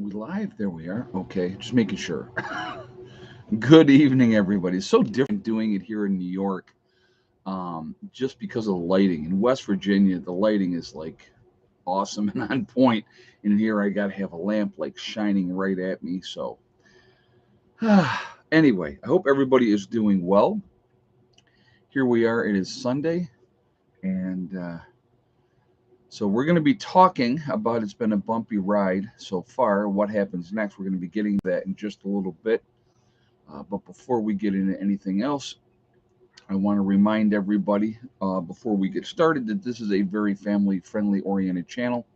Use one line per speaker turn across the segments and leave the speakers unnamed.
We live? There we are. Okay, just making sure. Good evening, everybody. It's so different doing it here in New York, just because of the lighting. In West Virginia, the lighting is like awesome and on point, and here I got to have a lamp like shining right at me. So, anyway, I hope everybody is doing well. Here we are. It is Sunday, and so we're going to be talking about it's been a bumpy ride so far. What happens next? We're going to be getting to that in just a little bit. But before we get into anything else, I want to remind everybody before we get started that this is a very family friendly oriented channel.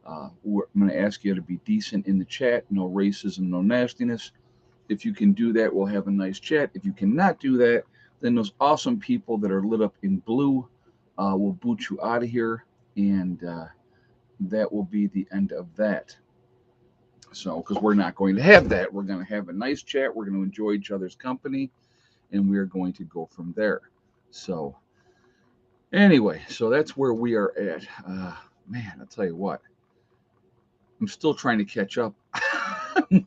I'm going to ask you to be decent in the chat, no racism, no nastiness. If you can do that, we'll have a nice chat. If you cannot do that, then those awesome people that are lit up in blue will boot you out of here, and that will be the end of that. So, because we're not going to have that, we're going to have a nice chat. We're going to enjoy each other's company, and we are going to go from there. So, anyway, so that's where we are at. Man, I'll tell you what, I'm still trying to catch up.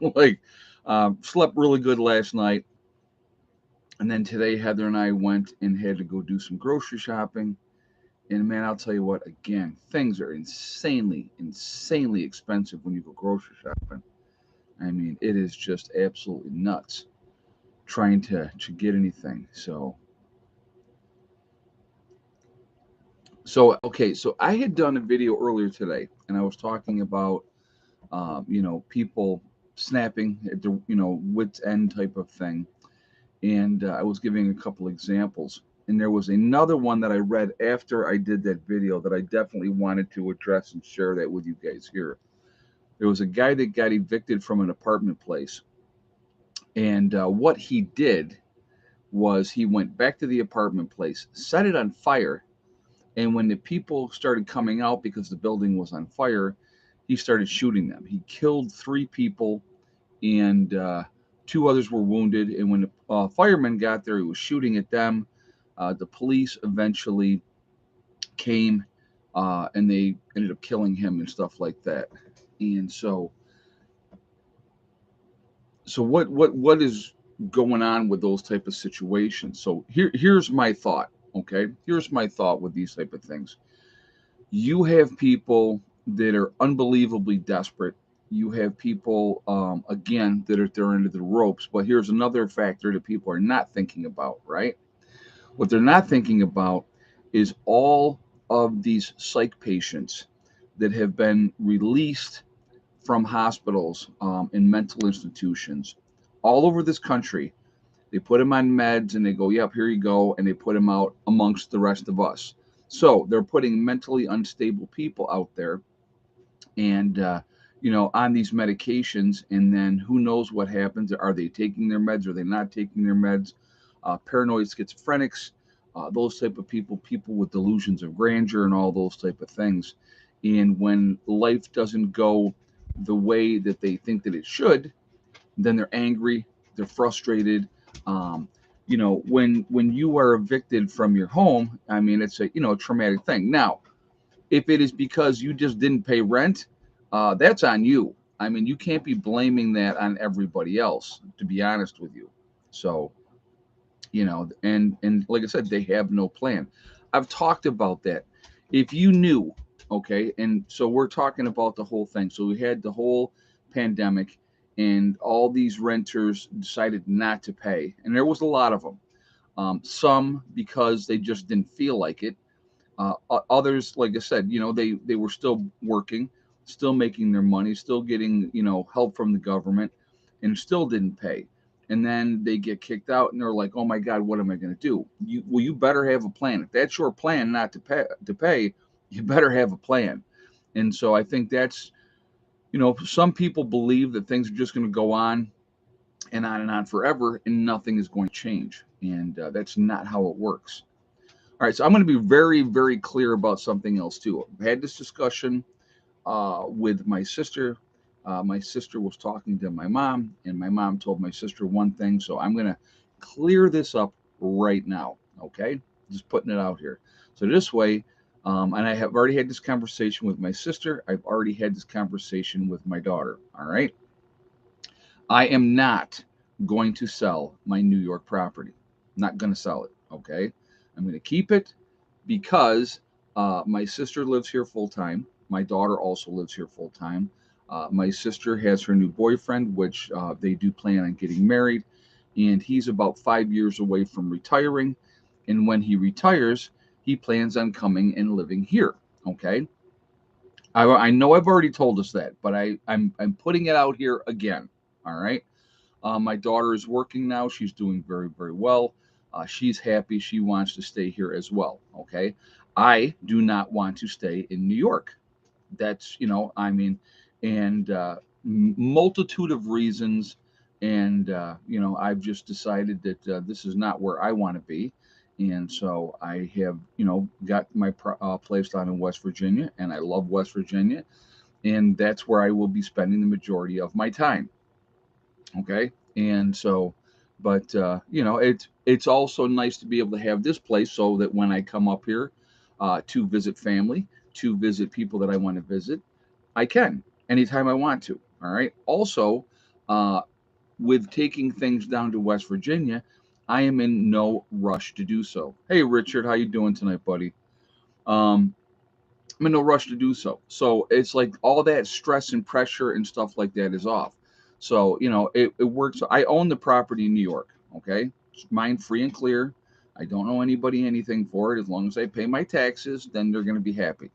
like, slept really good last night, and then today Heather and I went and had to go do some grocery shopping. And man, I'll tell you what, again, things are insanely expensive when you go grocery shopping. I mean, it is just absolutely nuts trying to get anything. So I had done a video earlier today, and I was talking about people snapping at the wits end type of thing, and I was giving a couple examples. And there was another one that I read after I did that video that I definitely wanted to address and share that with you guys here. There was a guy that got evicted from an apartment place, and what he did was he went back to the apartment place, set it on fire, and when the people started coming out because the building was on fire, he started shooting them. He killed three people, and two others were wounded. And when the firemen got there, he was shooting at them. The police eventually came, and they ended up killing him and stuff like that. And so what is going on with those type of situations? So here's my thought. Okay, here's my thought with these type of things. You have people that are unbelievably desperate. You have people, again, that are at their end of the ropes. But here's another factor that people are not thinking about, right? What they're not thinking about is all of these psych patients that have been released from hospitals and mental institutions all over this country. They put them on meds and they go, yep, here you go. And they put them out amongst the rest of us. So they're putting mentally unstable people out there and, on these medications. And then who knows what happens? Are they taking their meds? Are they not taking their meds? Paranoid schizophrenics, those type of people with delusions of grandeur and all those type of things. And when life doesn't go the way that they think that it should, then they're angry, they're frustrated. Um, when you are evicted from your home, I mean, it's a traumatic thing. Now, if it is because you just didn't pay rent, that's on you. I mean, you can't be blaming that on everybody else, to be honest with you. So, and like I said, they have no plan. I've talked about that. If you knew, okay, and so we're talking about the whole thing. So we had the whole pandemic, and all these renters decided not to pay, and there was a lot of them. Some because they just didn't feel like it. Others, like I said, they were still working, still making their money, still getting help from the government, and still didn't pay. And then they get kicked out, and they're like, "Oh my God, what am I going to do?" You better have a plan. If that's your plan, not to pay, you better have a plan. And so I think that's some people believe that things are just going to go on and on forever, and nothing is going to change, and that's not how it works. All right, so I'm going to be very, very clear about something else too. I had this discussion with my sister. My sister was talking to my mom, and my mom told my sister one thing. So I'm going to clear this up right now. Okay, just putting it out here. So this way, And I have already had this conversation with my sister. I've already had this conversation with my daughter. All right. I am not going to sell my New York property. I'm not going to sell it. Okay. I'm going to keep it because my sister lives here full time. My daughter also lives here full time. My sister has her new boyfriend, which they do plan on getting married. And he's about 5 years away from retiring. And when he retires, he plans on coming and living here. Okay. I know I've already told us that, but I'm putting it out here again. All right. My daughter is working now. She's doing very, very well. She's happy. She wants to stay here as well. Okay. I do not want to stay in New York. That's, I mean, and multitude of reasons. And, I've just decided that this is not where I want to be. And so I have, got my place down in West Virginia, and I love West Virginia. And that's where I will be spending the majority of my time. Okay. And so, but it's also nice to be able to have this place so that when I come up here to visit family, to visit people that I want to visit, I can anytime I want to. All right. Also, uh, with taking things down to West Virginia, I am in no rush to do so. Hey, Richard, how you doing tonight, buddy? Um, I'm in no rush to do so. So it's like all that stress and pressure and stuff like that is off. So, it works. I own the property in New York. Okay. It's mine free and clear. I don't owe anybody anything for it. As long as I pay my taxes, then they're going to be happy,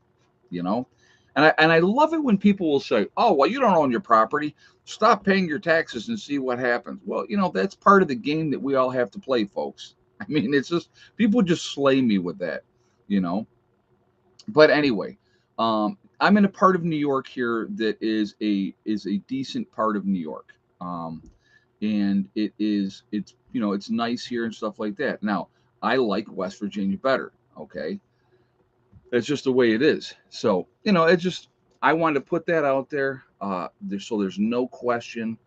you know? And I love it when people will say, oh, well, you don't own your property. Stop paying your taxes and see what happens. Well, that's part of the game that we all have to play, folks. I mean, it's just people just slay me with that, you know? But anyway, I'm in a part of New York here that is a decent part of New York, and it's nice here and stuff like that. Now, I like West Virginia better. Okay, that's just the way it is. So it's just I wanted to put that out there. So there's no question,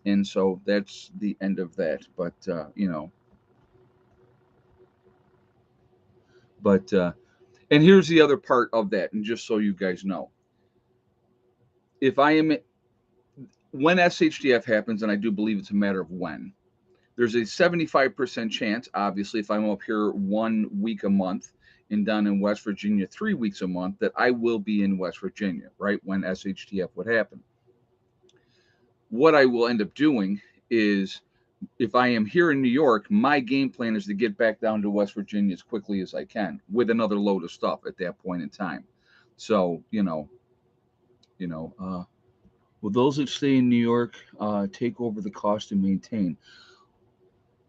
and so that's the end of that. But and here's the other part of that, and just so you guys know, if I am when SHDF happens, and I do believe it's a matter of when, there's a 75% chance, obviously, if I'm up here 1 week a month and down in West Virginia 3 weeks a month, that I will be in West Virginia, right, when SHTF would happen. What I will end up doing is, if I am here in New York, my game plan is to get back down to West Virginia as quickly as I can with another load of stuff at that point in time. So, will those that stay in New York take over the cost to maintain?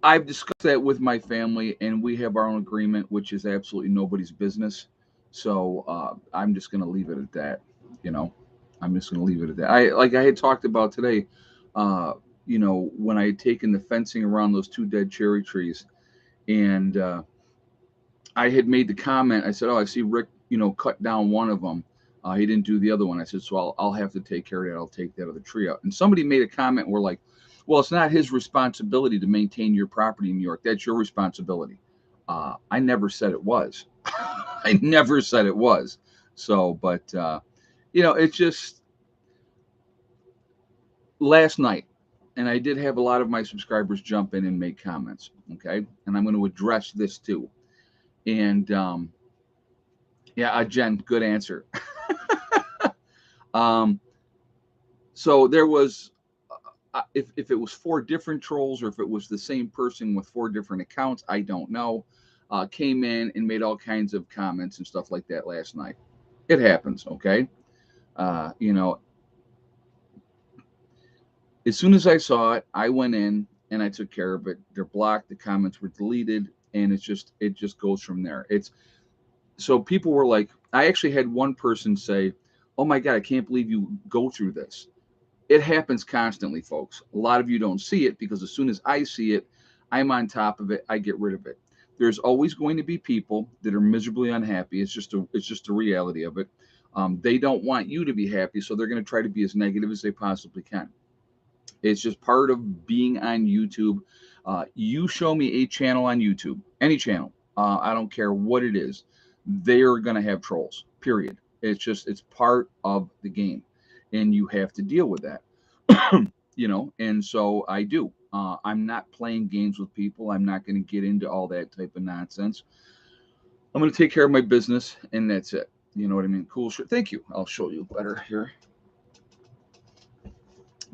I've discussed that with my family, and we have our own agreement, which is absolutely nobody's business. So I'm just going to leave it at that. You know, I'm just going to leave it at that. I had talked about today. Uh, when I had taken the fencing around those two dead cherry trees, and I had made the comment. I said, "Oh, I see Rick, cut down one of them. He didn't do the other one." I said, "So I'll have to take care of that. I'll take that other tree out." And somebody made a comment. We're like, "Well, it's not his responsibility to maintain your property in New York. That's your responsibility." I never said it was. I never said it was. So, but it's just last night, and I did have a lot of my subscribers jump in and make comments. Okay, and I'm going to address this too. And yeah, Jen, good answer. Um, so there was, if it was four different trolls or if it was the same person with four different accounts, I don't know. Came in and made all kinds of comments and stuff like that last night. It happens, okay? Uh, you know, as soon as I saw it, I went in and I took care of it. They're blocked. The comments were deleted, and it just goes from there. It's so people were like, I actually had one person say, "Oh my God, I can't believe you go through this." It happens constantly, folks. A lot of you don't see it because as soon as I see it, I'm on top of it. I get rid of it. There's always going to be people that are miserably unhappy. It's just a reality of it. They don't want you to be happy, so they're going to try to be as negative as they possibly can. It's just part of being on YouTube. You show me a channel on YouTube, any channel. I don't care what it is, they're going to have trolls, period. It's part of the game, and you have to deal with that. And so I do. I'm not playing games with people. I'm not going to get into all that type of nonsense. I'm going to take care of my business, and that's it. You know what I mean? Cool. Sure. Thank you. I'll show you better here.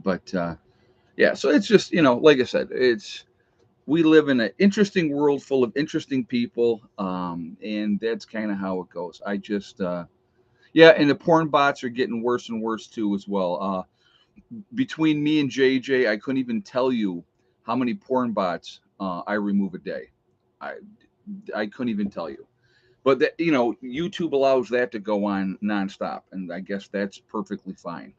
But yeah, so it's just, like I said, we live in an interesting world full of interesting people, and that's kind of how it goes. I just, yeah, and the porn bots are getting worse and worse too as well. Between me and JJ, I couldn't even tell you how many porn bots I remove a day. I I couldn't even tell you. But that, YouTube allows that to go on nonstop, and I guess that's perfectly fine.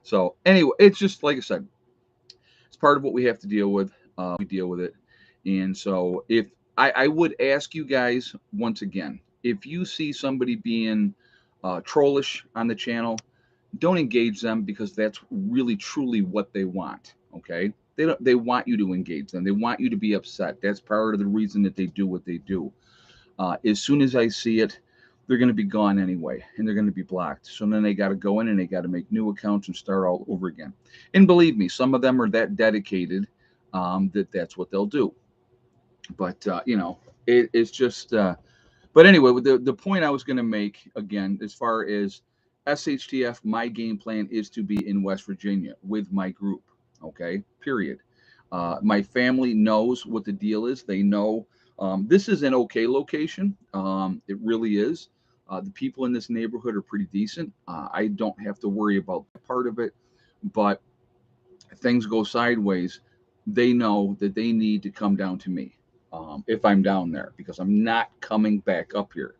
So anyway, it's just like I said, it's part of what we have to deal with. We deal with it, and so if I would ask you guys once again, if you see somebody being trollish on the channel, don't engage them, because that's really truly what they want. Okay, they want you to engage them. They want you to be upset. That's part of the reason that they do what they do. As soon as I see it, they're going to be gone anyway, and they're going to be blocked. So then they got to go in and they got to make new accounts and start all over again. And believe me, some of them are that dedicated, that that's what they'll do. But it's just. But anyway, the point I was going to make again, as far as SHTF, my game plan is to be in West Virginia with my group. Okay, period. My family knows what the deal is. They know this is an okay location. It really is. The people in this neighborhood are pretty decent. I don't have to worry about that part of it. But if things go sideways, they know that they need to come down to me, if I'm down there, because I'm not coming back up here.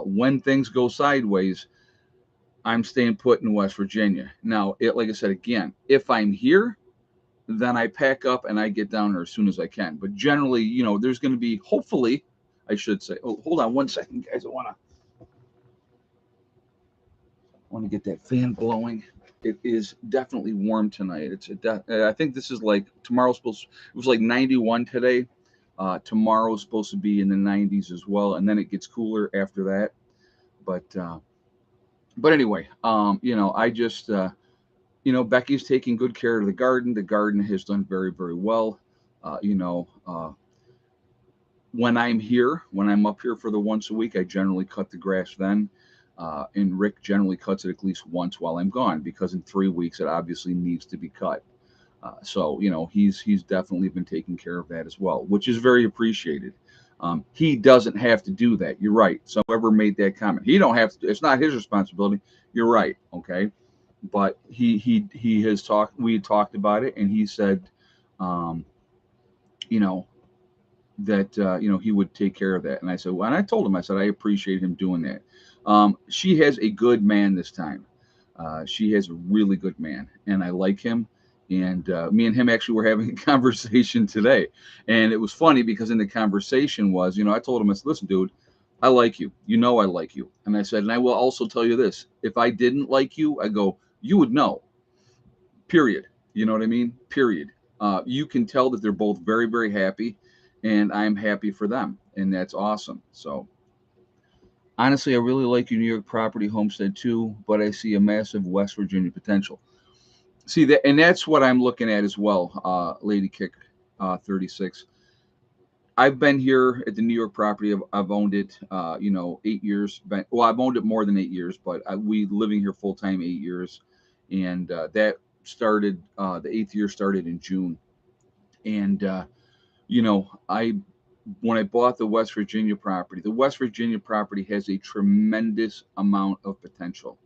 When things go sideways, I'm staying put in West Virginia. Now, like I said again, if I'm here, then I pack up and I get down there as soon as I can. But generally, there's going to be, hopefully, I should say. Oh, hold on one second, guys. I want to get that fan blowing. It is definitely warm tonight. I think this is like tomorrow's supposed. It was like 91 today. Tomorrow's supposed to be in the 90s as well, and then it gets cooler after that. But anyway, I just Becky's taking good care of the garden. The garden has done very, very well. Uh, you know, uh, when I'm up here for the once a week, I generally cut the grass then. And Rick generally cuts it at least once while I'm gone, because in 3 weeks it obviously needs to be cut. So he's definitely been taking care of that as well, which is very appreciated. He doesn't have to do that. You're right. So whoever made that comment, he don't have to. It's not his responsibility. You're right. Okay, but he has talked. We talked about it, and he said, um, you know, that he would take care of that. And I said, well, and I told him, I said I appreciate him doing that. She has a good man this time. She has a really good man, and I like him. And me and him actually were having a conversation today, and it was funny because in the conversation was, I told him, I said, listen, dude, I like you. I like you. And I said, and I will also tell you this: if I didn't like you, I go, you would know. Period. You know what I mean? Period. You can tell that they're both very, very happy, and I'm happy for them, and that's awesome. So honestly, I really like your New York property homestead too, but I see a massive West Virginia potential. See that, and that's what I'm looking at as well, Lady Kick 36. I've been here at the New York property. I've owned it, 8 years. Well, I've owned it more than 8 years, but we living here full time 8 years, and that started the 8th year started in June, and I when I bought the West Virginia property has a tremendous amount of potential.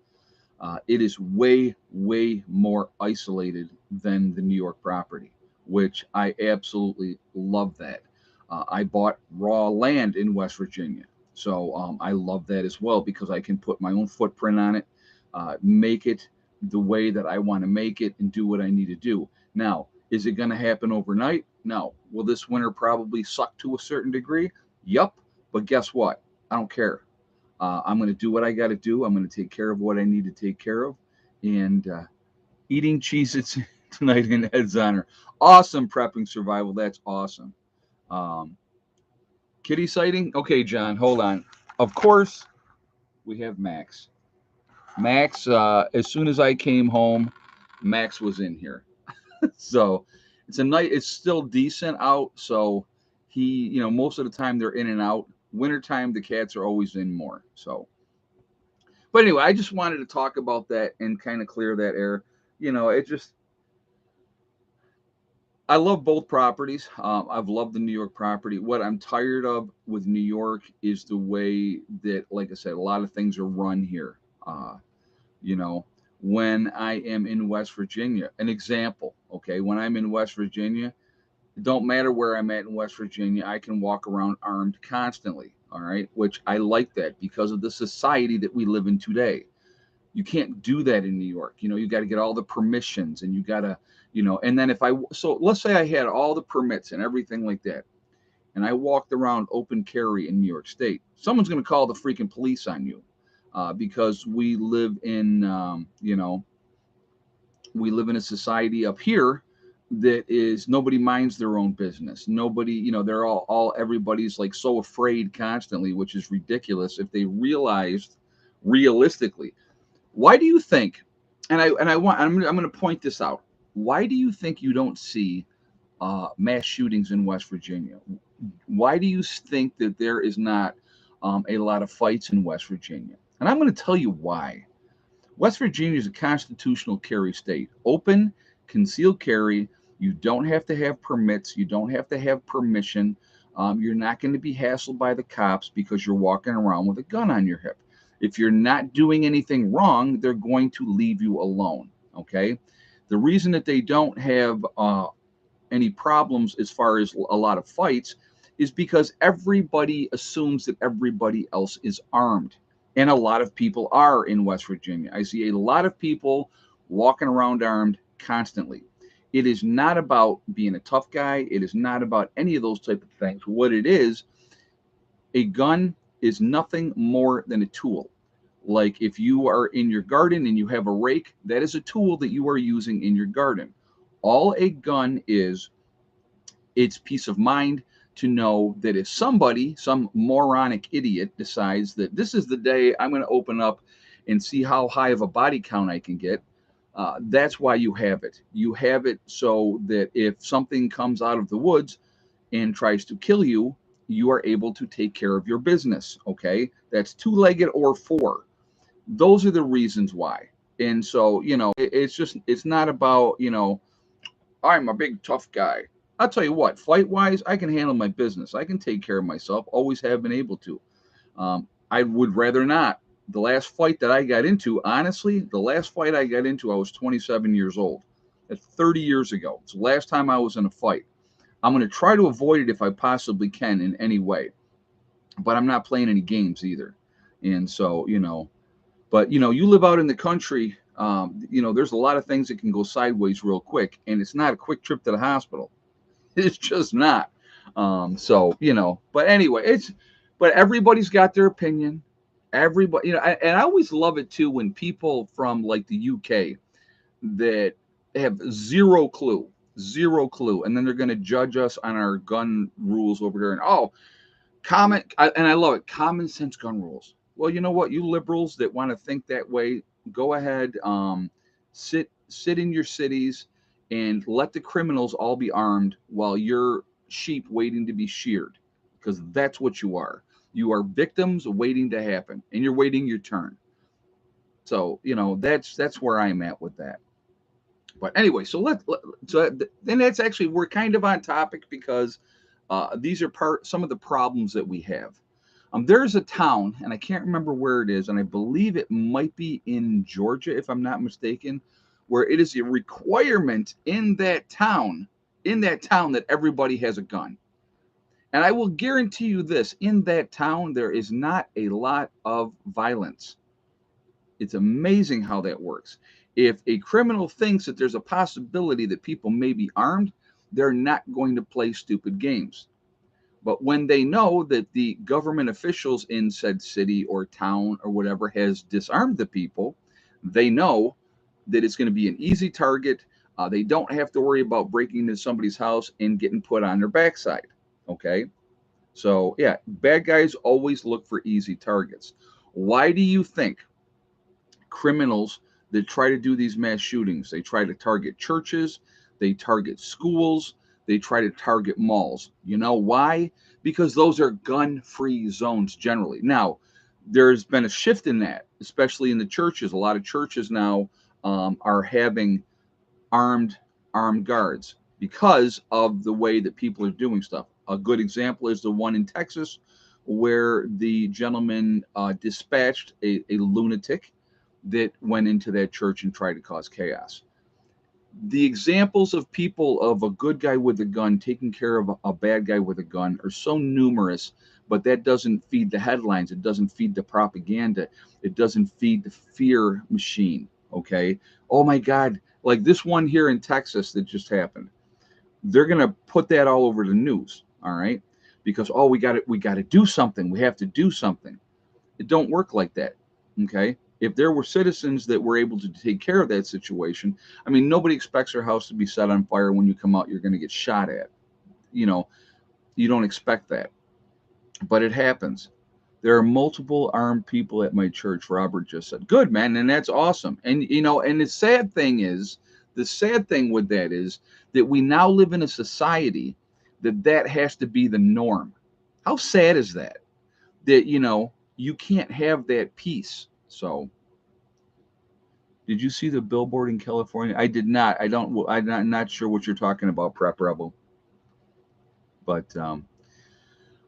It is way, way more isolated than the New York property, which I absolutely love that. I bought raw land in West Virginia. So I love that as well, because I can put my own footprint on it, make it the way that I want to make it, and do what I need to do. Now, is it going to happen overnight? No. Will this winter probably suck to a certain degree? Yup. But guess what? I don't care. I'm going to do what I got to do. I'm going to take care of what I need to take care of. And eating Cheez-Its tonight in Ed's honor. Awesome prepping survival. That's awesome. Um, Kitty sighting? Okay, John, hold on. Of course, we have Max. Max, as soon as I came home, Max was in here. So it's a night. It's still decent out. So most of the time they're in and out. Wintertime, the cats are always in more. So, but anyway, I just wanted to talk about that and kind of clear that air. It just I love both properties. I've loved the New York property. What I'm tired of with New York is the way that, like I said, a lot of things are run here. You know, when I am in West Virginia, an example, okay, when I'm in West Virginia, it don't matter where I'm at in West Virginia, I can walk around armed constantly. All right, which I like that because of the society that we live in today. You can't do that in New York. You got to get all the permissions and you got to, and then so let's say I had all the permits and everything like that, and I walked around open carry in New York State, someone's going to call the freaking police on you because we live in a society up here that is nobody minds their own business. Nobody, they're all everybody's like so afraid constantly, which is ridiculous if they realized realistically. Why do you think? I'm going to point this out. Why do you think you don't see mass shootings in West Virginia? Why do you think that there is not a lot of fights in West Virginia? And I'm going to tell you why. West Virginia is a constitutional carry state. Open, concealed carry. You don't have to have permits. You don't have to have permission. You're not going to be hassled by the cops because you're walking around with a gun on your hip. If you're not doing anything wrong, they're going to leave you alone. Okay. The reason that they don't have any problems as far as a lot of fights is because everybody assumes that everybody else is armed. And a lot of people are in West Virginia. I see a lot of people walking around armed constantly. It is not about being a tough guy. It is not about any of those type of things. What it is, a gun is nothing more than a tool. Like if you are in your garden and you have a rake, that is a tool that you are using in your garden. All a gun is, it's peace of mind to know that if somebody, some moronic idiot, decides that this is the day I'm going to open up and see how high of a body count I can get, that's why you have it. You have it so that if something comes out of the woods and tries to kill you, you are able to take care of your business. Okay. That's two-legged or four. Those are the reasons why. And so, it's not about, I'm a big tough guy. I'll tell you what, fight wise, I can handle my business. I can take care of myself. Always have been able to. I would rather not. The last fight that I got into, honestly, the last fight I got into, I was 27 years old. That's 30 years ago. It's the last time I was in a fight. I'm going to try to avoid it if I possibly can in any way. But I'm not playing any games either. And so, but you live out in the country. There's a lot of things that can go sideways real quick, and it's not a quick trip to the hospital. It's just not. But anyway, but everybody's got their opinion. Everybody, and I always love it too when people from like the UK that have zero clue, and then they're going to judge us on our gun rules over here. And and I love it, common sense gun rules. Well, you know what, you liberals that want to think that way, go ahead, sit in your cities and let the criminals all be armed while you're sheep waiting to be sheared, because that's what you are. You are victims waiting to happen, and you're waiting your turn. So that's where I'm at with that. But anyway, so then that's actually, we're kind of on topic because these are some of the problems that we have. There's a town, and I can't remember where it is, and I believe it might be in Georgia, if I'm not mistaken, where it is a requirement in that town that everybody has a gun. And I will guarantee you this, in that town, there is not a lot of violence. It's amazing how that works. If a criminal thinks that there's a possibility that people may be armed, they're not going to play stupid games. But when they know that the government officials in said city or town or whatever has disarmed the people, they know that it's going to be an easy target. They don't have to worry about breaking into somebody's house and getting put on their backside. Okay. So yeah, bad guys always look for easy targets. Why do you think criminals that try to do these mass shootings, they try to target churches, they target schools, they try to target malls? You know why? Because those are gun-free zones generally. Now, there's been a shift in that, especially in the churches. A lot of churches now are having armed armed guards because of the way that people are doing stuff. A good example is the one in Texas where the gentleman dispatched a lunatic that went into that church and tried to cause chaos. The examples of people of a good guy with a gun taking care of a bad guy with a gun are so numerous, but that doesn't feed the headlines. It doesn't feed the propaganda. It doesn't feed the fear machine. Okay. Oh my God. Like this one here in Texas that just happened. They're gonna put that all over the news. All right. Because oh we gotta do something. We have to do something. It don't work like that. Okay. If there were citizens that were able to take care of that situation, I mean, nobody expects their house to be set on fire. When you come out, you're going to get shot at. You know, you don't expect that, but it happens. There are multiple armed people at my church. Robert just said, "Good man," and that's awesome. And and the sad thing with that is that we now live in a society that has to be the norm. How sad is that? That you can't have that peace. So did you see the billboard in California? I did not. I don't. I'm not sure what you're talking about, Prep Rebel. But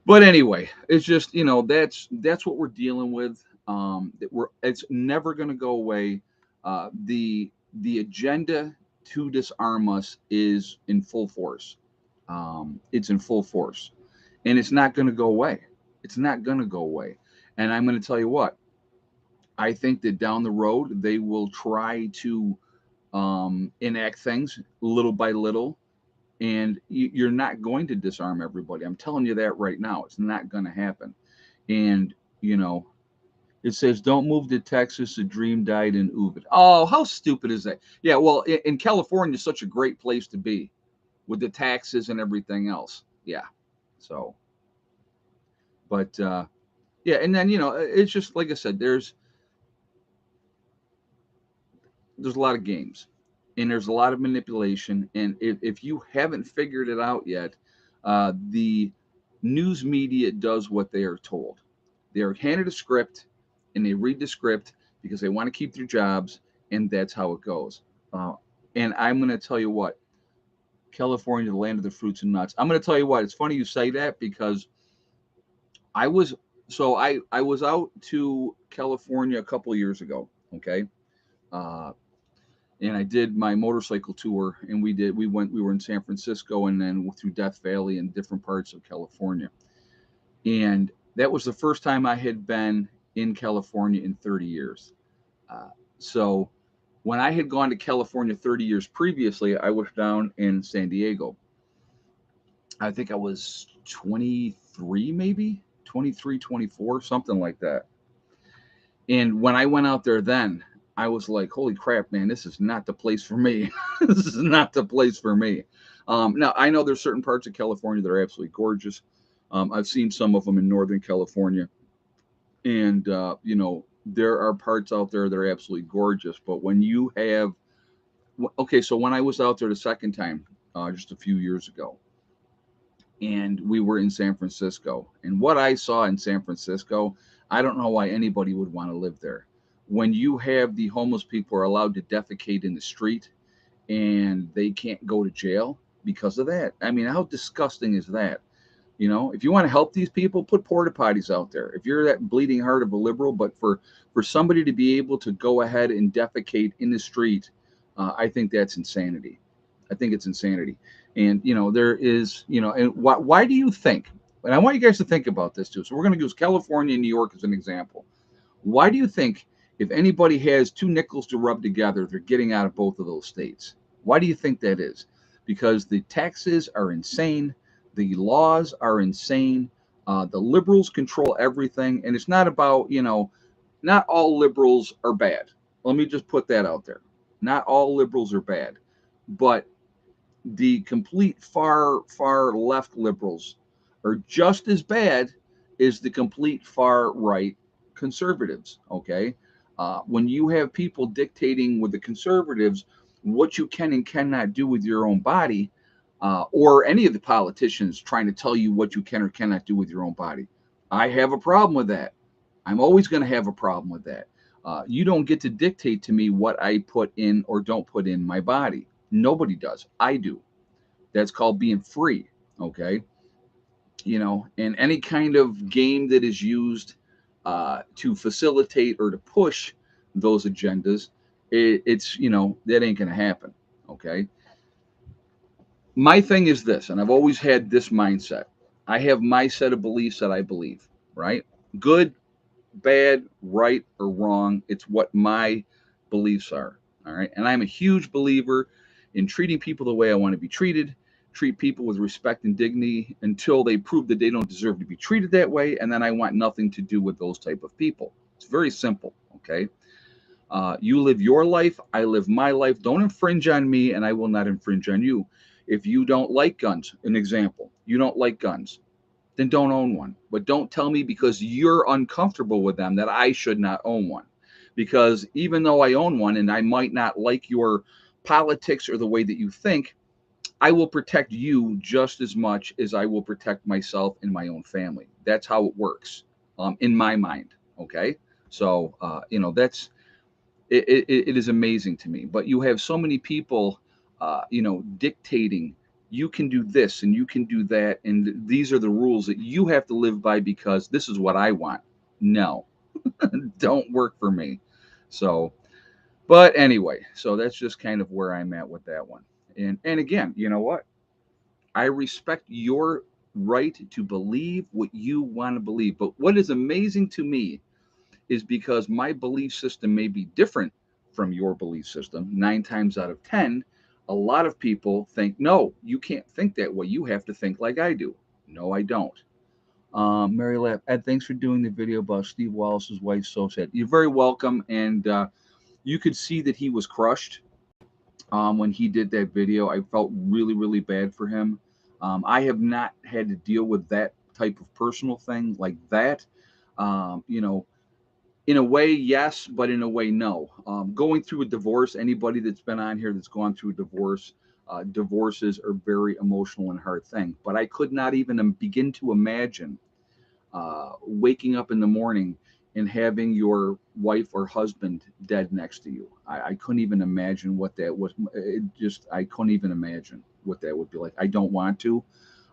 anyway, it's just that's what we're dealing with. That it's never going to go away. The agenda to disarm us is in full force. It's in full force, and it's not going to go away. It's not going to go away. And I'm going to tell you what. I think that down the road they will try to enact things little by little, and you're not going to disarm everybody. I'm telling you that right now. It's not going to happen. And you know, it says, "Don't move to Texas. A dream died in Uvid." Oh, how stupid is that? Yeah, well, in California, is such a great place to be with the taxes and everything else. Yeah. So, but yeah, and then it's just like I said. There's a lot of games and there's a lot of manipulation. And if you haven't figured it out yet, the news media does what they are told. They're handed a script and they read the script because they want to keep their jobs, and that's how it goes. Uh, and I'm going to tell you what, California, the land of the fruits and nuts. I'm going to tell you what, it's funny you say that because I was I was out to California a couple of years ago. Okay. Uh, and I did my motorcycle tour, and we were in San Francisco and then through Death Valley and different parts of California. And that was the first time I had been in California in 30 years. So when I had gone to California 30 years previously, I was down in San Diego. I think I was 23, maybe 23, 24, something like that. And when I went out there then, I was like, holy crap, man, this is not the place for me. This is not the place for me. Now, I know there's certain parts of California that are absolutely gorgeous. I've seen some of them in Northern California. And, there are parts out there that are absolutely gorgeous. But when you have, okay, so when I was out there the second time, just a few years ago, and we were in San Francisco. And what I saw in San Francisco, I don't know why anybody would want to live there. When you have the homeless people are allowed to defecate in the street and they can't go to jail because of that. I mean, how disgusting is that? If you want to help these people, put porta potties out there. If you're that bleeding heart of a liberal, but for somebody to be able to go ahead and defecate in the street, I think that's insanity. I think it's insanity. And there is, and why do you think? And I want you guys to think about this too. So we're going to use California and New York as an example. Why do you think if anybody has two nickels to rub together, they're getting out of both of those states? Why do you think that is? Because the taxes are insane, the laws are insane, the liberals control everything, and it's not about not all liberals are bad. Let me just put that out there. Not all liberals are bad, but the complete far left liberals are just as bad as the complete far right conservatives. Okay, when you have people dictating with the conservatives what you can and cannot do with your own body, or any of the politicians trying to tell you what you can or cannot do with your own body, I have a problem with that. I'm always going to have a problem with that. You don't get to dictate to me what I put in or don't put in my body. Nobody does. I do. That's called being free. Okay. And any kind of game that is used to facilitate or to push those agendas, that ain't going to happen. Okay. My thing is this, and I've always had this mindset. I have my set of beliefs that I believe, right? Good, bad, right, or wrong. It's what my beliefs are. All right. And I'm a huge believer in treating people the way I want to be treated, treat people with respect and dignity until they prove that they don't deserve to be treated that way. And then I want nothing to do with those type of people. It's very simple. Okay. You live your life, I live my life. Don't infringe on me, and I will not infringe on you. If you don't like guns, an example, you don't like guns, then don't own one. But don't tell me because you're uncomfortable with them that I should not own one. Because even though I own one and I might not like your politics or the way that you think, I will protect you just as much as I will protect myself and my own family. That's how it works, in my mind. Okay. So, it is amazing to me. But you have so many people, dictating you can do this and you can do that, and these are the rules that you have to live by because this is what I want. No, don't work for me. So, but anyway, so that's just kind of where I'm at with that one. And again, you know what? I respect your right to believe what you want to believe. But what is amazing to me is because my belief system may be different from your belief system. 9 times out of 10, a lot of people think, no, you can't think that way. You have to think like I do. No, I don't. Mary Lapp, Ed, thanks for doing the video about Steve Wallace's wife. So sad. You're very welcome. And you could see that he was crushed when he did that video. I felt really, really bad for him. I have not had to deal with that type of personal thing like that. Um, you know, in a way, yes, but in a way, no. Going through a divorce, anybody that's been on here that's gone through a divorce, divorces are very emotional and hard thing. But I could not even begin to imagine waking up in the morning and having your wife or husband dead next to you. I couldn't even imagine what that was. I couldn't even imagine what that would be like. I don't want to.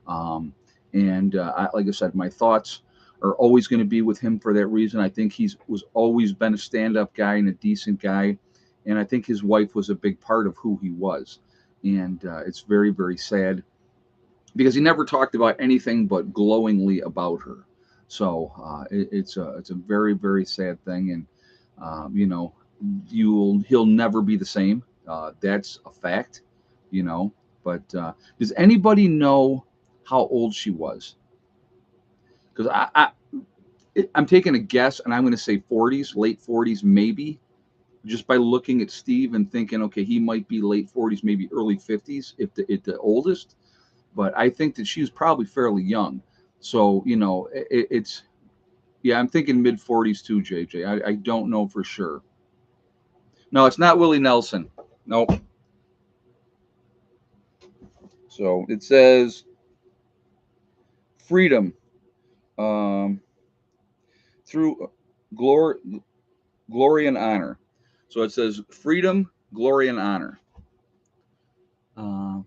Like I said, my thoughts are always going to be with him for that reason. I think he's was always been a stand-up guy and a decent guy, and I think his wife was a big part of who he was. And it's very, very sad because he never talked about anything but glowingly about her. So it's a very, very sad thing, and you know he'll never be the same. That's a fact, you know. But does anybody know how old she was? Because I'm taking a guess, and I'm going to say 40s, late 40s, maybe, just by looking at Steve and thinking, okay, he might be late 40s, maybe early 50s, if the oldest. But I think that she was probably fairly young. So it's yeah, I'm thinking mid 40s too, JJ. I don't know for sure. No, it's not Willie Nelson. Nope. So it says freedom through glory, glory and honor. So it says freedom, glory, and honor. Uh,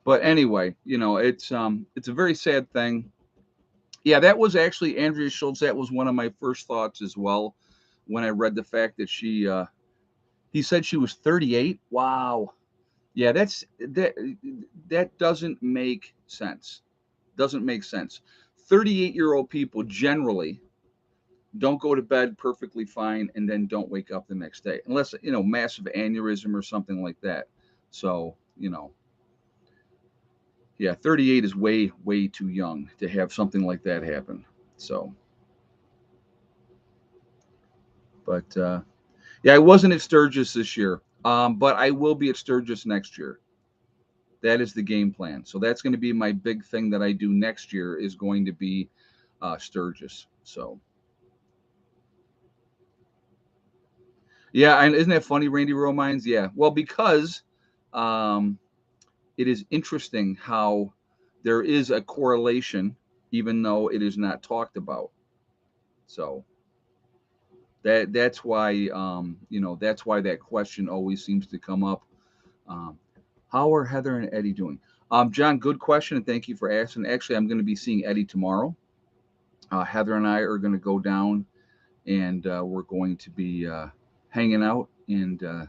but anyway, it's a very sad thing. Yeah, that was actually Andrea Schultz. That was one of my first thoughts as well when I read the fact that he said she was 38. Wow. Yeah, that doesn't make sense. Doesn't make sense. 38-year-old people generally don't go to bed perfectly fine and then don't wake up the next day unless massive aneurysm or something like that. So yeah, 38 is way, way too young to have something like that happen. So but Yeah, I wasn't at Sturgis this year, but I will be at Sturgis next year. That is the game plan. So that's going to be my big thing that I do next year is going to be Sturgis. So yeah, and isn't that funny, Randy Romines? Yeah. Well, because um, it is interesting how there is a correlation, even though it is not talked about. So that's why that's why that question always seems to come up. Um, how are Heather and Eddie doing? John, good question, and thank you for asking. Actually, I'm going to be seeing Eddie tomorrow. Heather and I are going to go down, and we're going to be hanging out and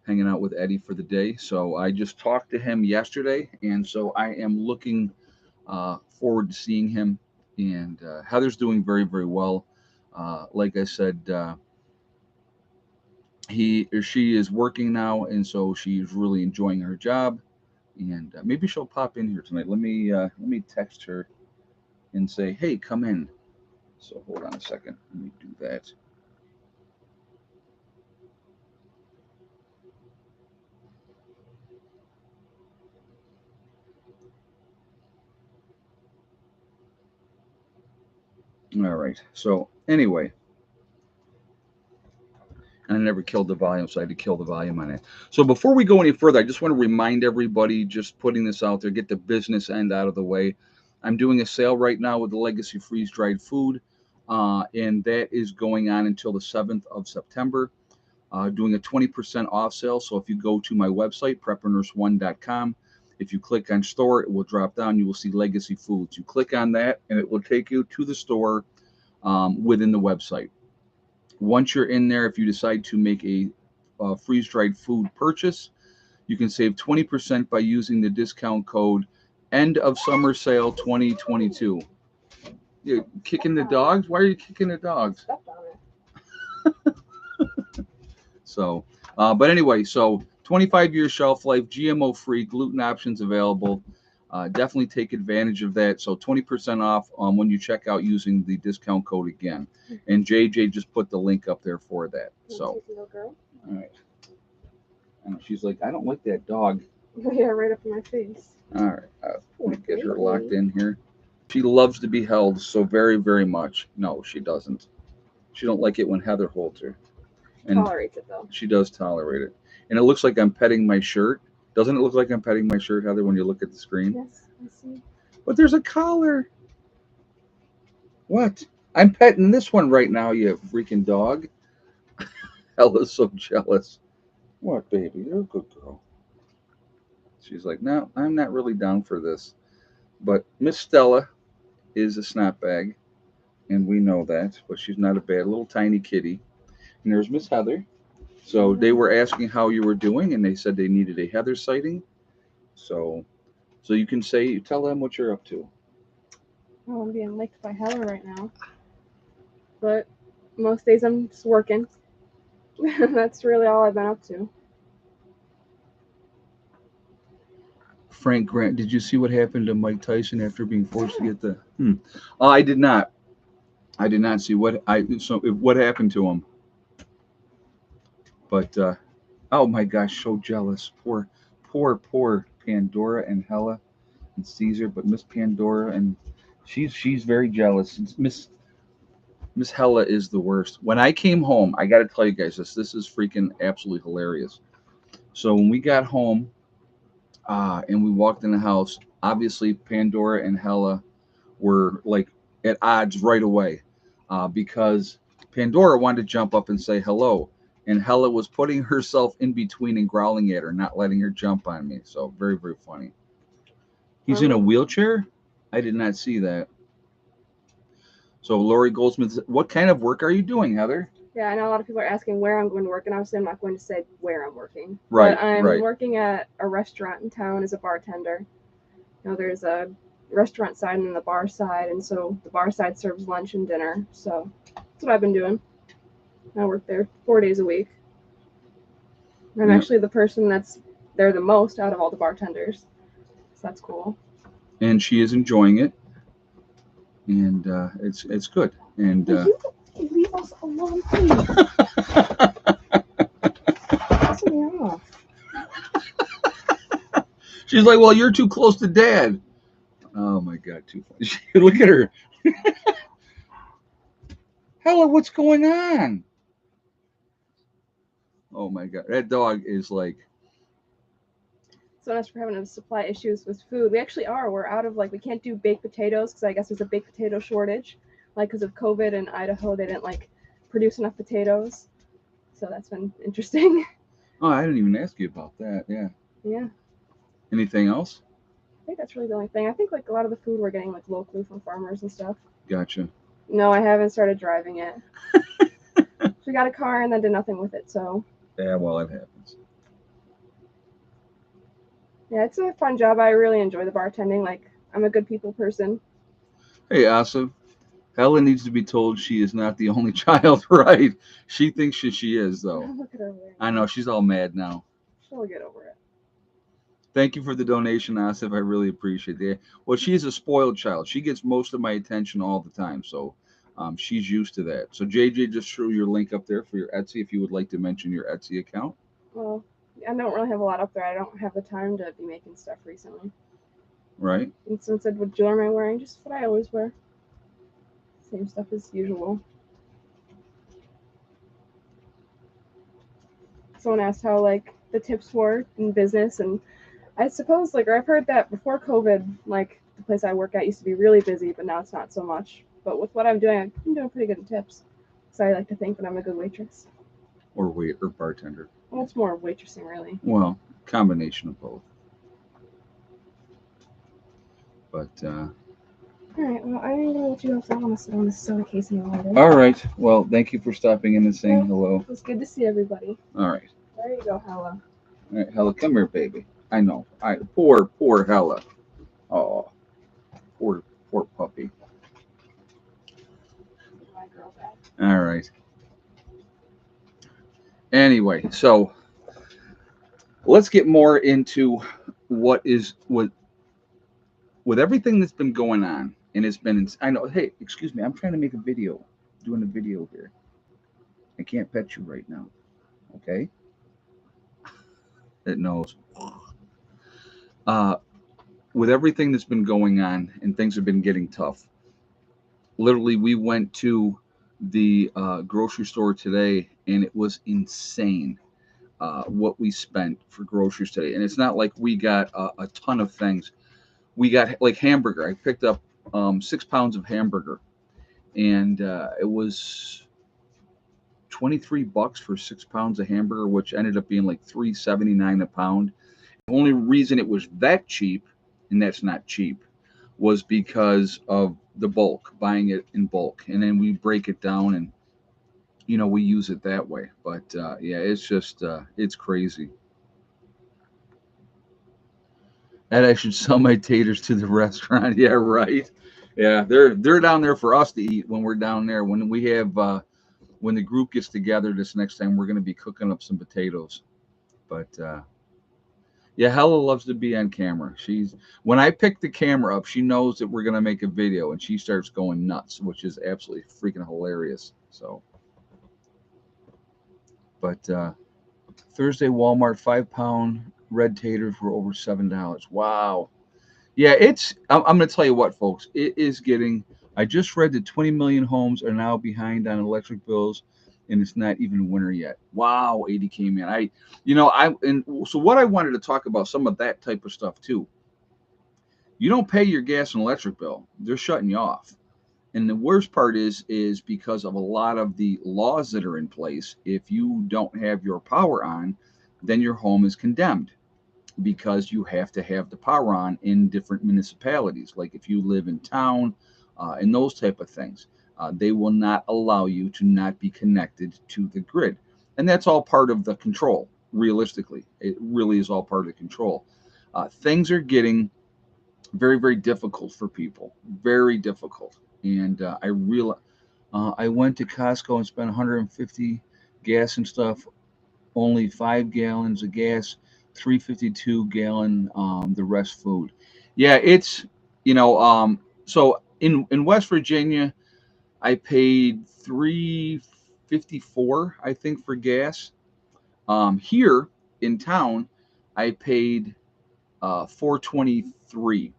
hanging out with Eddie for the day. So I just talked to him yesterday, and so I am looking forward to seeing him. And Heather's doing very, very well. Like I said, he or she is working now, and so she's really enjoying her job. And maybe she'll pop in here tonight. Let me text her and say, "Hey, come in." So hold on a second. Let me do that. All right. So anyway, and I never killed the volume, so I had to kill the volume on it. So before we go any further, I just want to remind everybody, just putting this out there, get the business end out of the way. I'm doing a sale right now with the Legacy Freeze Dried Food, and that is going on until the 7th of September. Doing a 20% off sale. So if you go to my website, preppernurse1.com, if you click on store, it will drop down. You will see Legacy Foods. You click on that, and it will take you to the store within the website. Once you're in there, if you decide to make a freeze dried food purchase, you can save 20% by using the discount code end of summer sale 2022. You're kicking the dogs? Why are you kicking the dogs? So, but anyway, so 25-year shelf life, GMO free, gluten options available. Definitely take advantage of that. So 20% off when you check out using the discount code again. And JJ just put the link up there for that. So, all right. And she's like, I don't like that dog.
Yeah, right up in my face.
All right. Let me get her locked in here. She loves to be held so very, very much. No, she doesn't. She don't like it when Heather holds her. And
Tolerates it though.
she does tolerate it. And it looks like I'm petting my shirt. Doesn't it look like I'm petting my shirt, Heather, when you look at the screen?
Yes, I see.
But there's a collar. What? I'm petting this one right now, you freaking dog. Ella's so jealous. What, baby? You're a good girl. She's like, no, I'm not really down for this. But Miss Stella is a snot bag, and we know that. But she's not a bad little tiny kitty. And there's Miss Heather. So they were asking how you were doing, and they said they needed a Heather sighting. So, so you can say, tell them what you're up to.
Oh, I'm being licked by Heather right now. But most days I'm just working. That's really all I've been up to.
Frank Grant, did you see what happened to Mike Tyson after being forced to get the? I did not. I did not see what happened to him. But oh my gosh, so jealous. Poor Pandora and Hella and Caesar. But Miss Pandora and she's very jealous. Miss Hella is the worst. When I came home, I got to tell you guys this. This is freaking absolutely hilarious. So when we got home, and we walked in the house, obviously Pandora and Hella were like at odds right away, because Pandora wanted to jump up and say hello, and Hella was putting herself in between and growling at her, not letting her jump on me. So very, very funny. He's in a wheelchair? I did not see that. So Lori Goldsmith, what kind of work are you doing, Heather?
Yeah, I know a lot of people are asking where I'm going to work, and obviously I'm not going to say where I'm working.
Right,
but I'm
right.
working at a restaurant in town as a bartender. You know, there's a restaurant side and the bar side, and so the bar side serves lunch and dinner. So that's what I've been doing. I work there 4 days a week. I'm
Yeah.
actually the person that's there the most out of all the bartenders. So that's cool.
And she is enjoying it, and it's good. And
Will you leave us alone, please? me off.
She's like, well, you're too close to Dad. Oh my God, too funny. Look at her. Hella, what's going on? Oh my God, that dog is like,
So as for having to supply issues with food, we actually are. We're out of we can't do baked potatoes because I guess there's a baked potato shortage, because of COVID in Idaho. They didn't produce enough potatoes, so that's been interesting.
oh, I didn't even ask you about that. Yeah.
Yeah,
Anything else?
I think that's really the only thing. I think a lot of the food we're getting locally from farmers and stuff.
Gotcha.
No, I haven't started driving yet. We got a car and then did nothing with it, so.
Yeah, well, it happens.
Yeah, it's a fun job. I really enjoy the bartending. I'm a good people person.
Hey, Asa, Helen needs to be told she is not the only child, right? She thinks she is, though.
Look at her.
I know, she's all mad now.
She'll get over it.
Thank you for the donation, Asif. I really appreciate it. Well, she's a spoiled child. She gets most of my attention all the time, so she's used to that. So, JJ just threw your link up there for your Etsy if you would like to mention your Etsy account.
Well, I don't really have a lot up there. I don't have the time to be making stuff recently.
Right.
And since what jewelry am I wearing? Just what I always wear. Same stuff as usual. Someone asked how the tips were in business, and I suppose I've heard that before COVID, the place I work at used to be really busy, but now it's not so much. But with what I'm doing pretty good in tips. So I like to think that I'm a good waitress.
Or bartender.
Well, it's more waitressing, really.
Well, combination of both. But
all right, well, I'm gonna let you go because I don't want to sit on this soda case any longer.
all right. Well, thank you for stopping in and saying hello.
It was good to see everybody.
All right.
There you go, Hella.
All right, Hella, come here, baby. I know. Poor Hella. Oh, poor puppy.
My girl back.
All right. Anyway, so let's get more into with everything that's been going on, and it's been. I know. Hey, excuse me. I'm trying to make a video. Doing a video here. I can't pet you right now. Okay. It knows. With everything that's been going on and things have been getting tough. Literally, we went to the grocery store today, and it was insane what we spent for groceries today. And it's not like we got a ton of things. We got hamburger. I picked up 6 pounds of hamburger, and it was $23 for 6 pounds of hamburger, which ended up being $3.79 a pound. The only reason it was that cheap, and that's not cheap, was because of the bulk, buying it in bulk, and then we break it down and we use it that way. But yeah, it's just it's crazy. And I should sell my taters to the restaurant. Yeah, right. Yeah, they're down there for us to eat when we're down there. When we have when the group gets together this next time, we're going to be cooking up some potatoes. But yeah, Hella loves to be on camera. When I pick the camera up, she knows that we're going to make a video, and she starts going nuts, which is absolutely freaking hilarious. So, but Thursday, Walmart 5-pound red taters were over $7. Wow. Yeah, I'm going to tell you what, folks. It is getting. I just read that 20 million homes are now behind on electric bills, and it's not even winter yet. Wow, 80K, man. So what I wanted to talk about, some of that type of stuff too. You don't pay your gas and electric bill; they're shutting you off. And the worst part is because of a lot of the laws that are in place. If you don't have your power on, then your home is condemned, because you have to have the power on in different municipalities. Like if you live in town and those type of things, they will not allow you to not be connected to the grid. And that's all part of the control, realistically. It really is all part of the control. Things are getting very, very difficult for people, very difficult. And I went to Costco and spent 150 gas and stuff, only 5 gallons of gas, 352 gallon, the rest food. Yeah, it's so in West Virginia, I paid 354, I think, for gas. Here in town, I paid 423.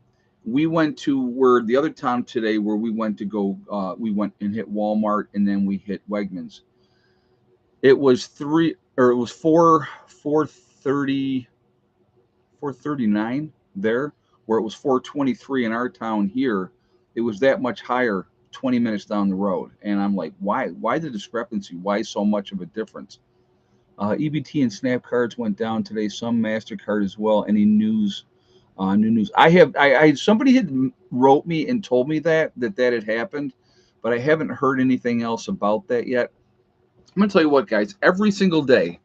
We went to where the other town today where we went to go. We went and hit Walmart, and then we hit Wegmans. It was it was 430, 439 there, where it was 423 in our town here. It was that much higher 20 minutes down the road. And I'm like, why? Why the discrepancy? Why so much of a difference? EBT and Snap cards went down today. Some Mastercard as well. Any news? New news. I somebody had wrote me and told me that had happened, but I haven't heard anything else about that yet. I'm gonna tell you what, guys. Every single day,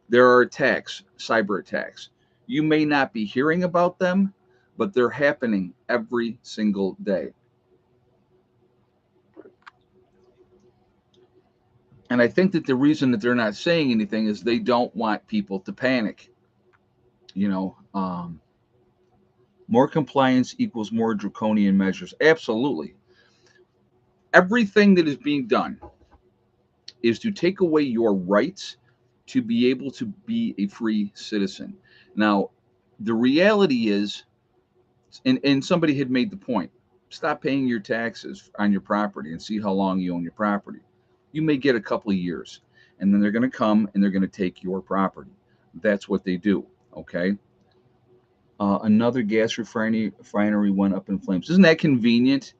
there are attacks, cyber attacks. You may not be hearing about them, but they're happening every single day. And I think that the reason that they're not saying anything is they don't want people to panic. You know, more compliance equals more draconian measures. Absolutely. Everything that is being done is to take away your rights to be able to be a free citizen. Now, the reality is, and somebody had made the point, stop paying your taxes on your property and see how long you own your property. You may get a couple of years, and then they're going to come and they're going to take your property. That's what they do. Okay. Another gas refinery went up in flames. Isn't that convenient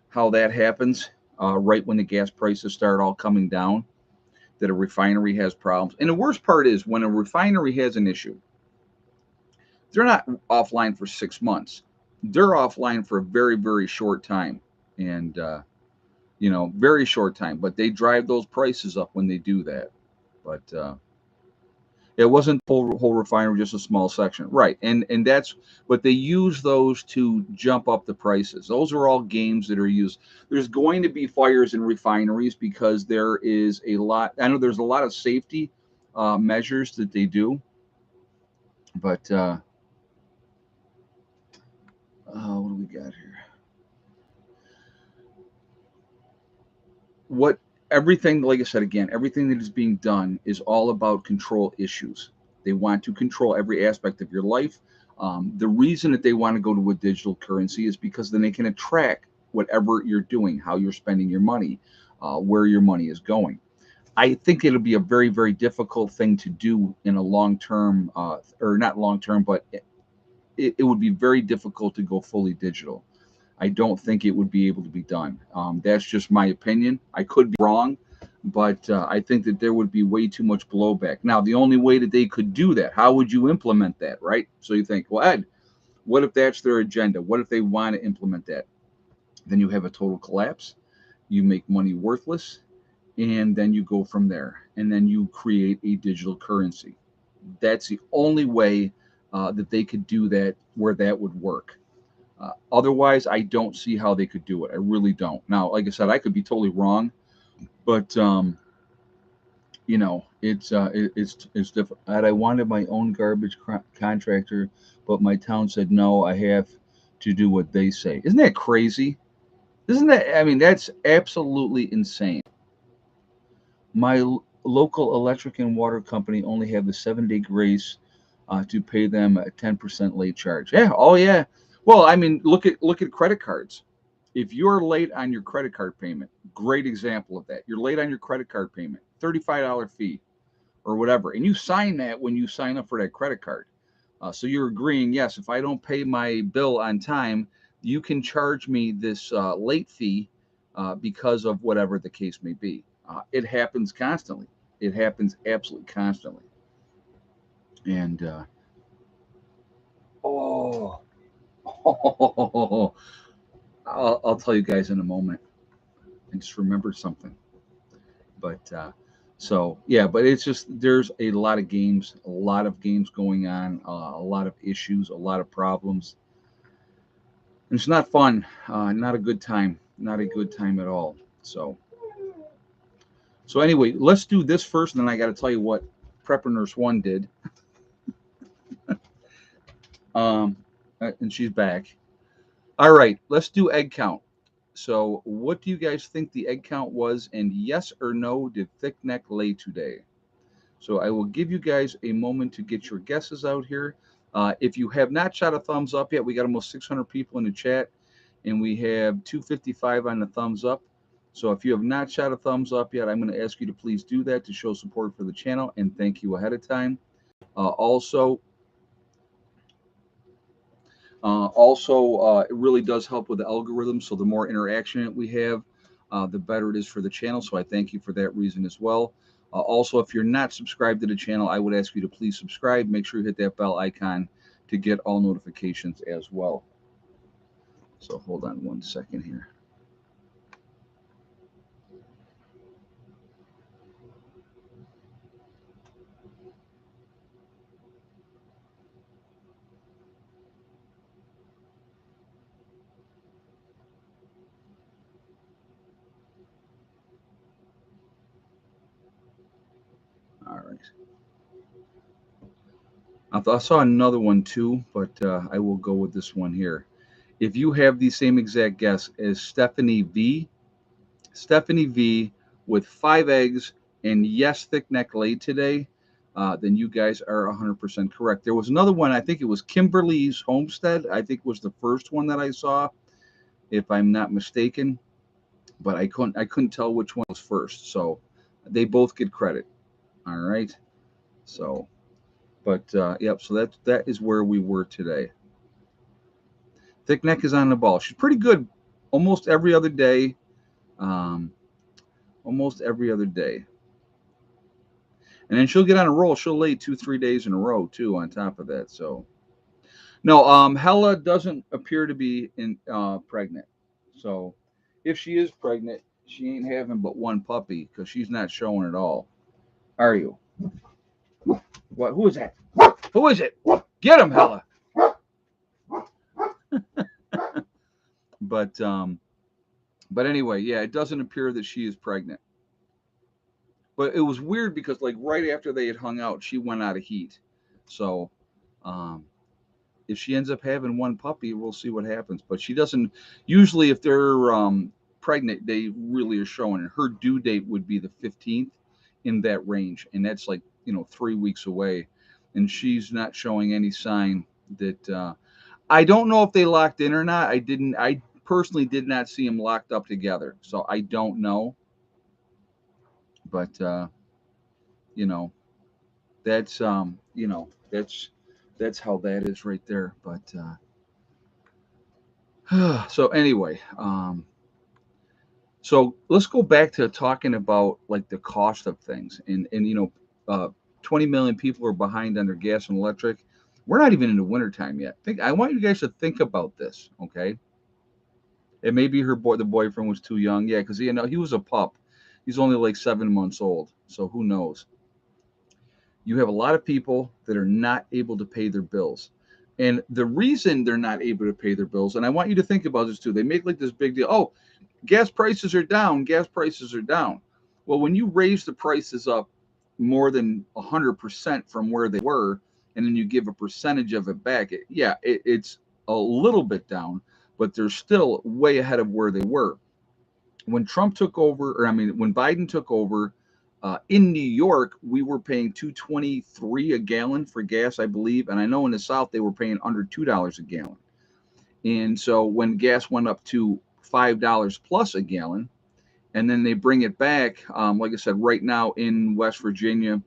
how that happens right when the gas prices start all coming down? That a refinery has problems. And the worst part is when a refinery has an issue, they're not offline for 6 months. They're offline for a very, very short time. And, very short time. But they drive those prices up when they do that. But it wasn't the whole refinery, just a small section. Right. And that's, but they use those to jump up the prices. Those are all games that are used. There's going to be fires in refineries because there is a lot, I know there's a lot of safety measures that they do. But what do we got here? What everything, like I said again, everything that is being done is all about control issues. They want to control every aspect of your life. The reason that they want to go to a digital currency is because then they can track whatever you're doing, how you're spending your money, where your money is going. I think it'll be a very, very difficult thing to do in a long term, or not long term, but it would be very difficult to go fully digital. I don't think it would be able to be done. That's just my opinion. I could be wrong, but I think that there would be way too much blowback. Now, the only way that they could do that, how would you implement that, right? So you think, well, Ed, what if that's their agenda? What if they want to implement that? Then you have a total collapse. You make money worthless, and then you go from there. And then you create a digital currency. That's the only way that they could do that where that would work. Otherwise, I don't see how they could do it. I really don't. Now, like I said, I could be totally wrong, but it's different. And I wanted my own garbage contractor, but my town said no. I have to do what they say. Isn't that crazy? Isn't that? I mean, that's absolutely insane. My local electric and water company only have a 7-day grace to pay them a 10% late charge. Yeah. Oh yeah. Well, I mean, look at credit cards. If you're late on your credit card payment, great example of that. You're late on your credit card payment, $35 fee or whatever, and you sign that when you sign up for that credit card. So you're agreeing, yes, if I don't pay my bill on time, you can charge me this late fee because of whatever the case may be. It happens constantly. It happens absolutely constantly. And oh, I'll tell you guys in a moment. I just remembered something. But so yeah, but it's just there's a lot of games going on, a lot of issues, a lot of problems. And it's not fun, not a good time, not a good time at all. So anyway, let's do this first, and then I got to tell you what Prepper Nurse One did. And she's back. All right, let's do egg count. So, what do you guys think the egg count was? And yes or no, did Thick Neck lay today? So I will give you guys a moment to get your guesses out here. If you have not shot a thumbs up yet, we got almost 600 people in the chat, and we have 255 on the thumbs up. So if you have not shot a thumbs up yet, I'm going to ask you to please do that to show support for the channel, and thank you ahead of time. Also, it really does help with the algorithm. So the more interaction that we have, the better it is for the channel. So I thank you for that reason as well. Also, if you're not subscribed to the channel, I would ask you to please subscribe. Make sure you hit that bell icon to get all notifications as well. So hold on one second here. All right. I saw another one too, but I will go with this one here. If you have the same exact guess as Stephanie V with 5 eggs and yes, thick neck laid today, then you guys are 100% correct. There was another one, I think it was Kimberly's Homestead. I think was the first one that I saw, if I'm not mistaken, but I couldn't tell which one was first. So they both get credit. All right. So, but yep. So that is where we were today. Thick neck is on the ball. She's pretty good, almost every other day. Um, almost every other day. And then she'll get on a roll. She'll lay 2-3 days in a row too. On top of that, so no. Hella doesn't appear to be pregnant. So if she is pregnant, she ain't having but one puppy because she's not showing at all. Are you? What? Who is that? Who is it? Get him, Hella. But but anyway, yeah, it doesn't appear that she is pregnant. But it was weird because like right after they had hung out, she went out of heat. So um, if she ends up having one puppy, we'll see what happens. But she doesn't usually, if they're pregnant, they really are showing it. Her due date would be the 15th, in that range, and that's like 3 weeks away, and she's not showing any sign that. I don't know if they locked in or not. I personally did not see them locked up together, so I don't know. But you know, that's that's how that is right there. But so anyway, so let's go back to talking about like the cost of things, and 20 million people are behind on their gas and electric. We're not even in the wintertime yet. I want you guys to think about this, okay? And maybe the boyfriend was too young. Yeah, because he was a pup. He's only like 7 months old, so who knows? You have a lot of people that are not able to pay their bills. And the reason they're not able to pay their bills, and I want you to think about this too, they make like this big deal. Oh, gas prices are down. Gas prices are down. Well, when you raise the prices up more than 100% from where they were, and then you give a percentage of it back, it's a little bit down, but they're still way ahead of where they were. When Trump took over, or I mean, when Biden took over, in New York, we were paying 2.23 a gallon for gas, I believe, and I know in the South they were paying under $2 a gallon. And so when gas went up to $5 plus a gallon, and then they bring it back, like I said, right now in West Virginia,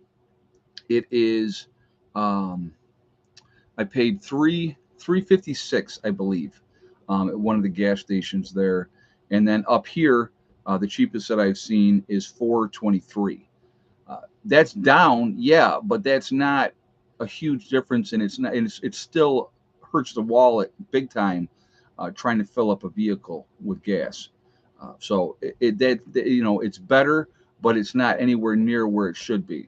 it is I paid 3.56, I believe, at one of the gas stations there, and then up here, the cheapest that I've seen is 4.23. That's down, yeah, but that's not a huge difference, and it's not, and it's still hurts the wallet big time, trying to fill up a vehicle with gas. So it's better, but it's not anywhere near where it should be.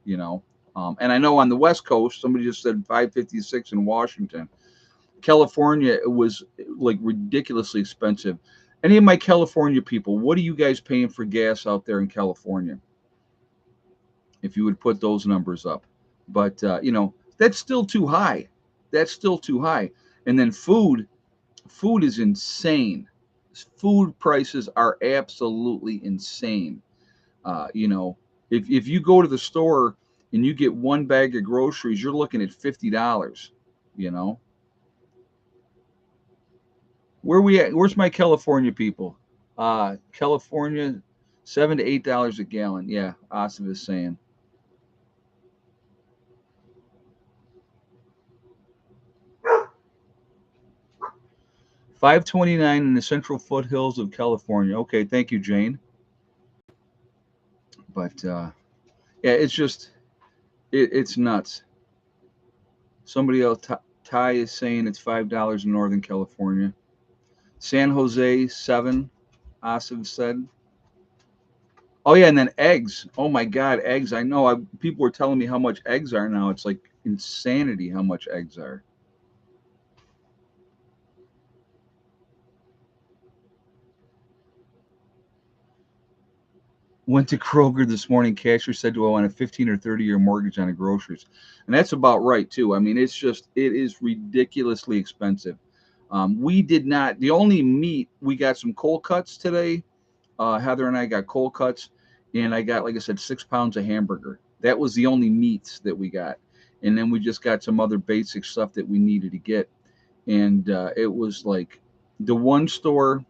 You know, and I know on the West Coast, somebody just said 5.56 in Washington. California, it was like ridiculously expensive. Any of my California people, what are you guys paying for gas out there in California? If you would put those numbers up, but that's still too high. That's still too high. And then food is insane. Food prices are absolutely insane. You know, if you go to the store and you get one bag of groceries, you're looking at $50. You know, where we at? Where's my California people? California, $7 to $8 a gallon. Yeah, Asif is saying. 529 in the central foothills of California. Okay, thank you, Jane. But yeah, it's just it's nuts. Somebody else, Ty is saying it's $5 in Northern California. San Jose 7. Asif said. Oh yeah, and then eggs. Oh my God, eggs! I know. People were telling me how much eggs are now. It's like insanity how much eggs are. Went to Kroger this morning. Cashier said, "Do I want a 15 or 30-year mortgage on the groceries?" And that's about right too. I mean, it is ridiculously expensive. We did not. The only meat we got some cold cuts today. Heather and I got cold cuts, and I got, like I said, 6 pounds of hamburger. That was the only meats that we got, and then we just got some other basic stuff that we needed to get. And it was like the one store.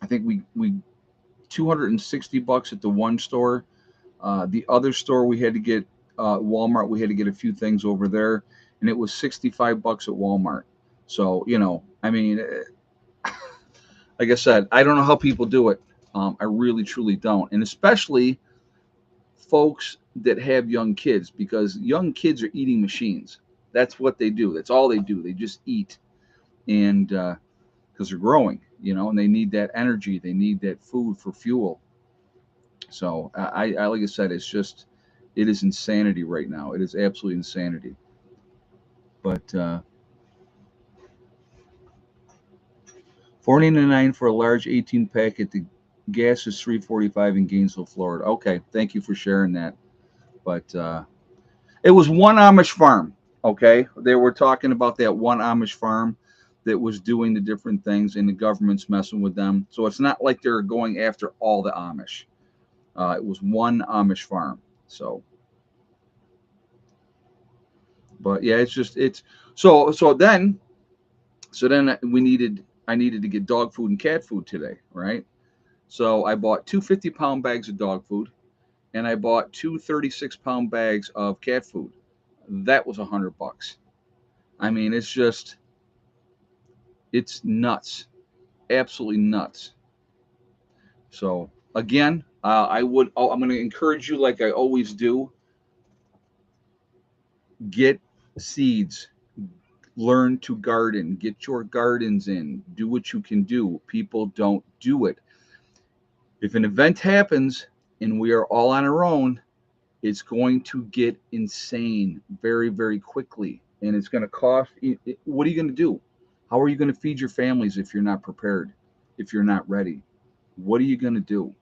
I think we $260 at the one store. The other store we had to get Walmart. We had to get a few things over there, and it was $65 at Walmart. So I mean, like I said, I don't know how people do it. I really truly don't, and especially folks that have young kids, because young kids are eating machines. That's what they do. That's all they do. They just eat, and because they're growing, and they need that energy. They need that food for fuel. So I like I said, it is insanity right now. It is absolutely insanity. But 4.99 for a large 18 packet. The gas is 3.45 in Gainesville, Florida. Okay, thank you for sharing that. But it was one Amish farm. Okay, they were talking about that one Amish farm that was doing the different things, and the government's messing with them. So it's not like they're going after all the Amish. It was one Amish farm. So, but yeah, it's so then I needed to get dog food and cat food today, right? So I bought two 50-pound bags of dog food, and I bought two 36-pound bags of cat food. That was $100. I mean, it's nuts, absolutely nuts. So again, I'm going to encourage you, like I always do, get seeds, learn to garden, get your gardens in, do what you can do. People don't do it. If an event happens and we are all on our own, it's going to get insane very, very quickly. And it's going to cost. What are you going to do? How are you going to feed your families if you're not prepared, if you're not ready? What are you going to do?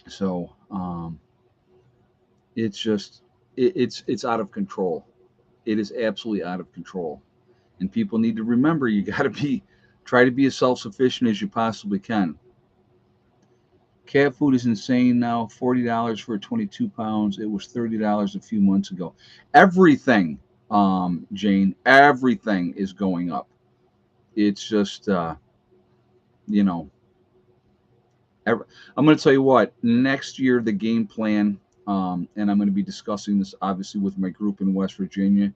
So it's just, it's out of control. It is absolutely out of control. And people need to remember, you got to try to be as self sufficient as you possibly can. Cat food is insane now. $40 for 22 pounds. It was $30 a few months ago. Everything, Jane, everything is going up. It's just, you know, I'm going to tell you what. Next year, the game plan, and I'm going to be discussing this obviously with my group in West Virginia.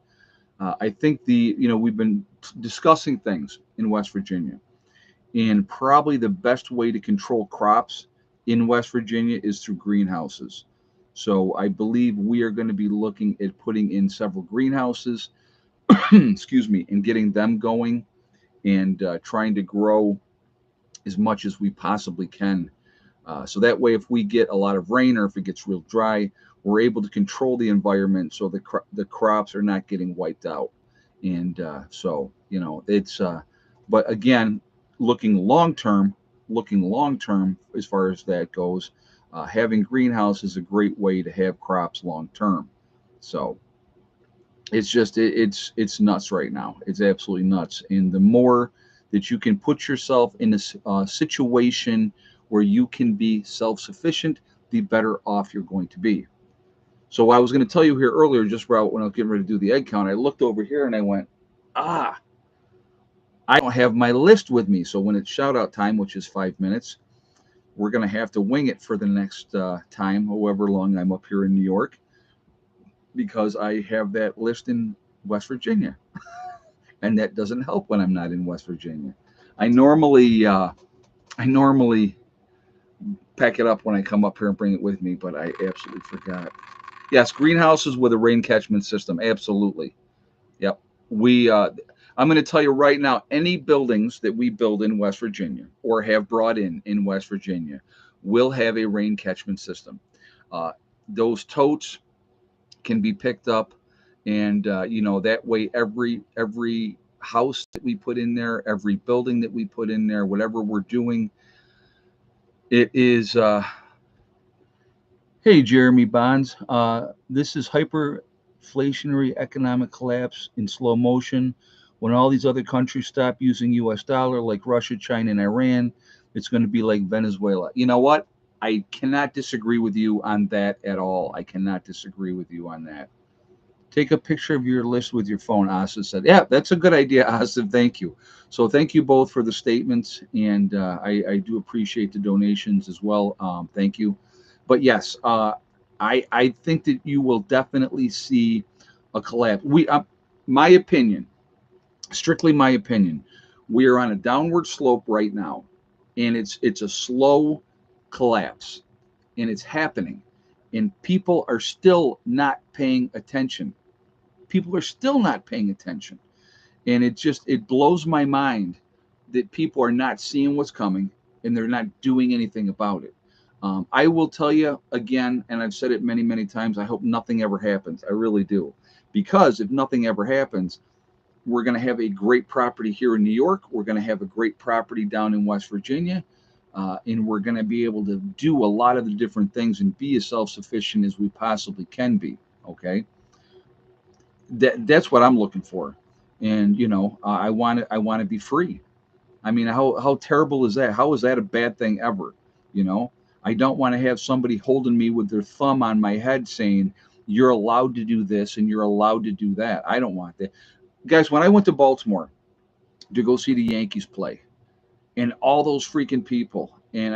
I think we've been discussing things in West Virginia, and probably the best way to control crops in West Virginia is through greenhouses. So I believe we are going to be looking at putting in several greenhouses, excuse me, and getting them going, and trying to grow as much as we possibly can. So that way, if we get a lot of rain or if it gets real dry, we're able to control the environment so the crops are not getting wiped out. And so, it's, but again, looking long term, as far as that goes, having greenhouse is a great way to have crops long term. So it's just it's nuts right now. It's absolutely nuts. And the more that you can put yourself in a situation where you can be self-sufficient, the better off you're going to be. So I was going to tell you here earlier, just when I was getting ready to do the egg count, I looked over here and I went, ah, I don't have my list with me. So when it's shout out time, which is 5 minutes, we're going to have to wing it for the next time, however long I'm up here in New York, because I have that list in West Virginia. And that doesn't help when I'm not in West Virginia. I normally, uh, I normally pack it up when I come up here and bring it with me, but I absolutely forgot. Yes, greenhouses with a rain catchment system. Absolutely. Yep. We I'm going to tell you right now, any buildings that we build in West Virginia or have brought in West Virginia will have a rain catchment system. Uh, those totes can be picked up, and that way every house that we put in there, every building that we put in there, whatever we're doing, it is. Hey, Jeremy Bonds. This is hyperinflationary economic collapse in slow motion. When all these other countries stop using U.S. dollar, like Russia, China, and Iran, it's going to be like Venezuela. You know what? I cannot disagree with you on that at all. I cannot disagree with you on that. Take a picture of your list with your phone, Asa said. Yeah, that's a good idea, Asa. Thank you. So thank you both for the statements, and I do appreciate the donations as well. Thank you. But yes, I think that you will definitely see a collapse. My opinion, strictly my opinion, we are on a downward slope right now, and it's a slow collapse, and it's happening, and people are still not paying attention. People are still not paying attention, and it blows my mind that people are not seeing what's coming and they're not doing anything about it. I will tell you again, and I've said it many times, I hope nothing ever happens. I really do, because if nothing ever happens, we're going to have a great property here in New York, we're going to have a great property down in West Virginia, and we're going to be able to do a lot of the different things and be as self-sufficient as we possibly can be. Okay, that's what I'm looking for. And I want to be free. I mean, how terrible is that? How is that a bad thing ever? You know, I don't want to have somebody holding me with their thumb on my head saying you're allowed to do this and you're allowed to do that. I don't want that. Guys, when I went to Baltimore to go see the Yankees play, and all those freaking people, and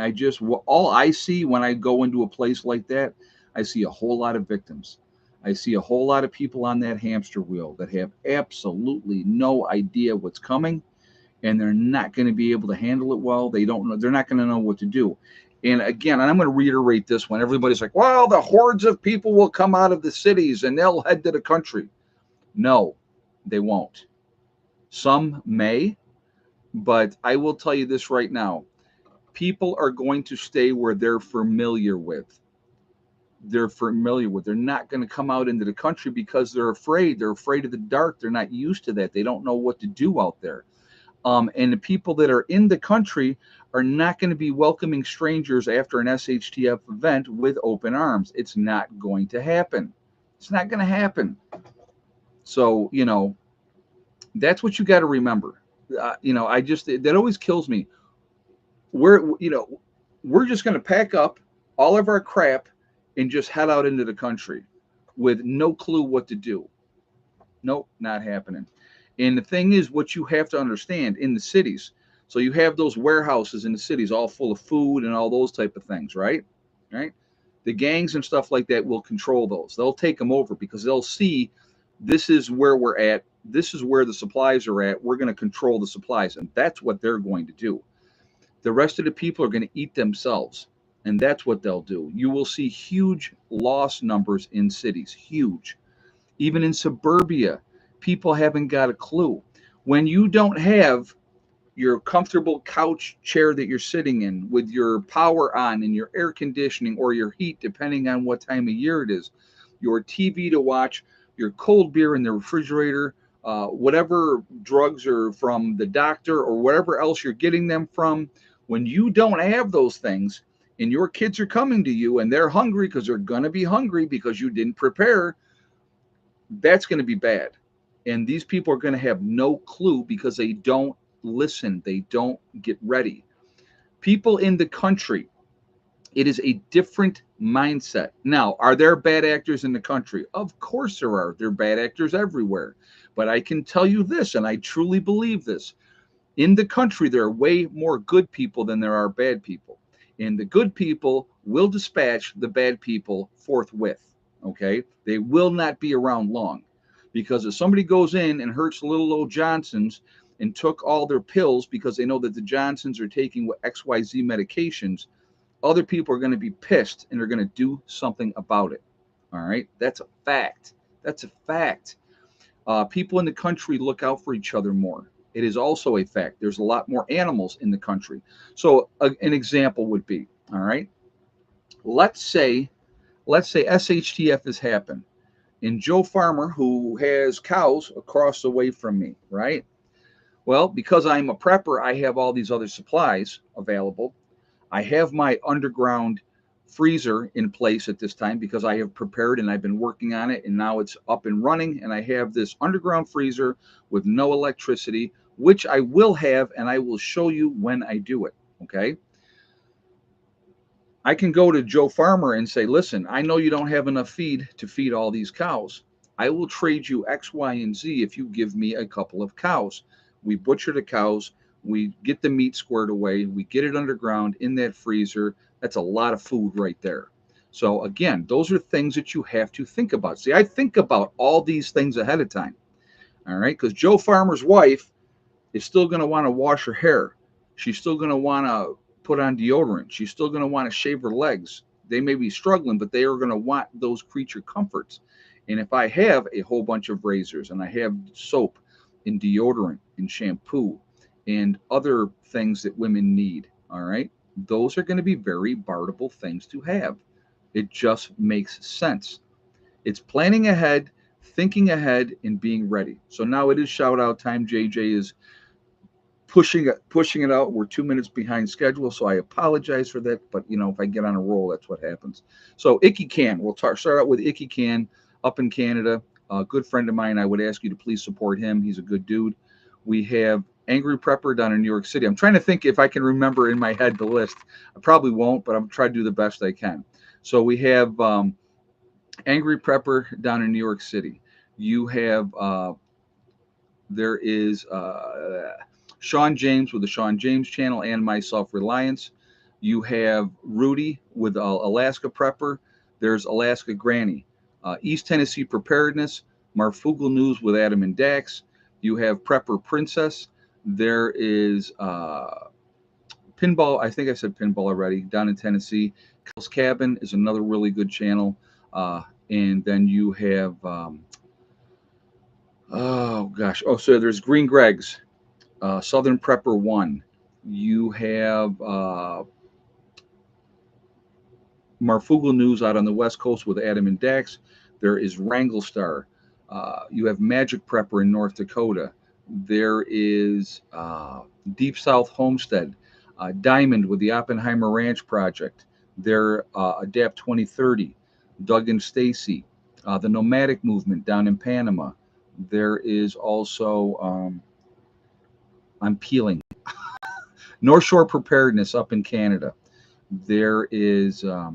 all I see when I go into a place like that, I see a whole lot of victims. I see a whole lot of people on that hamster wheel that have absolutely no idea what's coming, and they're not going to be able to handle it well. They don't know. They're not going to know what to do. And again, and I'm going to reiterate this one. Everybody's like, well, the hordes of people will come out of the cities and they'll head to the country. No, they won't. Some may, but I will tell you this right now. People are going to stay where they're familiar with. They're not going to come out into the country because they're afraid. They're afraid of the dark. They're not used to that. They don't know what to do out there. And the people that are in the country are not going to be welcoming strangers after an SHTF event with open arms. It's not going to happen. It's not going to happen. So, that's what you got to remember. That always kills me. We're just going to pack up all of our crap and just head out into the country with no clue what to do. Nope, not happening. And the thing is, what you have to understand in the cities, so you have those warehouses in the cities all full of food and all those type of things, right? Right? The gangs and stuff like that will control those. They'll take them over because they'll see this is where we're at. This is where the supplies are at. We're going to control the supplies. And that's what they're going to do. The rest of the people are going to eat themselves. And that's what they'll do. You will see huge loss numbers in cities, huge. Even in suburbia, people haven't got a clue. When you don't have your comfortable couch chair that you're sitting in with your power on and your air conditioning or your heat, depending on what time of year it is, your TV to watch, your cold beer in the refrigerator, whatever drugs are from the doctor or whatever else you're getting them from, when you don't have those things and your kids are coming to you and they're hungry because they're going to be hungry because you didn't prepare, that's going to be bad. And these people are going to have no clue because they don't listen. They don't get ready. People in the country, it is a different mindset. Now, are there bad actors in the country? Of course there are. There are bad actors everywhere. But I can tell you this, and I truly believe this. In the country, there are way more good people than there are bad people. And the good people will dispatch the bad people forthwith. Okay? They will not be around long. Because if somebody goes in and hurts little old Johnsons and took all their pills because they know that the Johnsons are taking XYZ medications, other people are going to be pissed and they're going to do something about it. All right? That's a fact. That's a fact. People in the country look out for each other more. It is also a fact. There's a lot more animals in the country. So an example would be, all right, let's say, SHTF has happened, and Joe Farmer, who has cows across the way from me, right? Well, because I'm a prepper, I have all these other supplies available. I have my underground freezer in place at this time because I have prepared and I've been working on it, and now it's up and running. And I have this underground freezer with no electricity, which I will have, and I will show you when I do it. Okay. I can go to Joe Farmer and say, listen, I know you don't have enough feed to feed all these cows. I will trade you X, Y, and Z if you give me a couple of cows. We butcher the cows, we get the meat squared away, we get it underground in that freezer. That's a lot of food right there. So, again, those are things that you have to think about. See, I think about all these things ahead of time, all right? Because Joe Farmer's wife is still going to want to wash her hair. She's still going to want to put on deodorant. She's still going to want to shave her legs. They may be struggling, but they are going to want those creature comforts. And if I have a whole bunch of razors and I have soap and deodorant and shampoo and other things that women need, all right, those are going to be very barterable things to have. It just makes sense. It's planning ahead, thinking ahead, and being ready. So now it is shout out time. JJ is pushing it out. We're 2 minutes behind schedule, so I apologize for that. But if I get on a roll, that's what happens. So Icky Can, we'll start out with Icky Can up in Canada. A good friend of mine. I would ask you to please support him. He's a good dude. We have Angry Prepper down in New York City. I'm trying to think if I can remember in my head the list. I probably won't, but I'm trying to do the best I can. So we have Angry Prepper down in New York City. You have there is Sean James with the Sean James channel and My Self Reliance. You have Rudy with Alaska Prepper. There's Alaska Granny. East Tennessee Preparedness. Marfugal News with Adam and Dax. You have Prepper Princess. There is Pinball. I think I said Pinball already. Down in Tennessee. Kyle's Cabin is another really good channel. And then you have, oh gosh. Oh, so there's Green Greg's. Southern Prepper 1. You have Marfugal News out on the West Coast with Adam and Dax. There is Wrangle Star. You have Magic Prepper in North Dakota. There is Deep South Homestead. Diamond with the Oppenheimer Ranch Project. There, Adapt 2030. Doug and Stacy. The Nomadic Movement down in Panama. There is also, I'm peeling. North Shore Preparedness up in Canada. There is I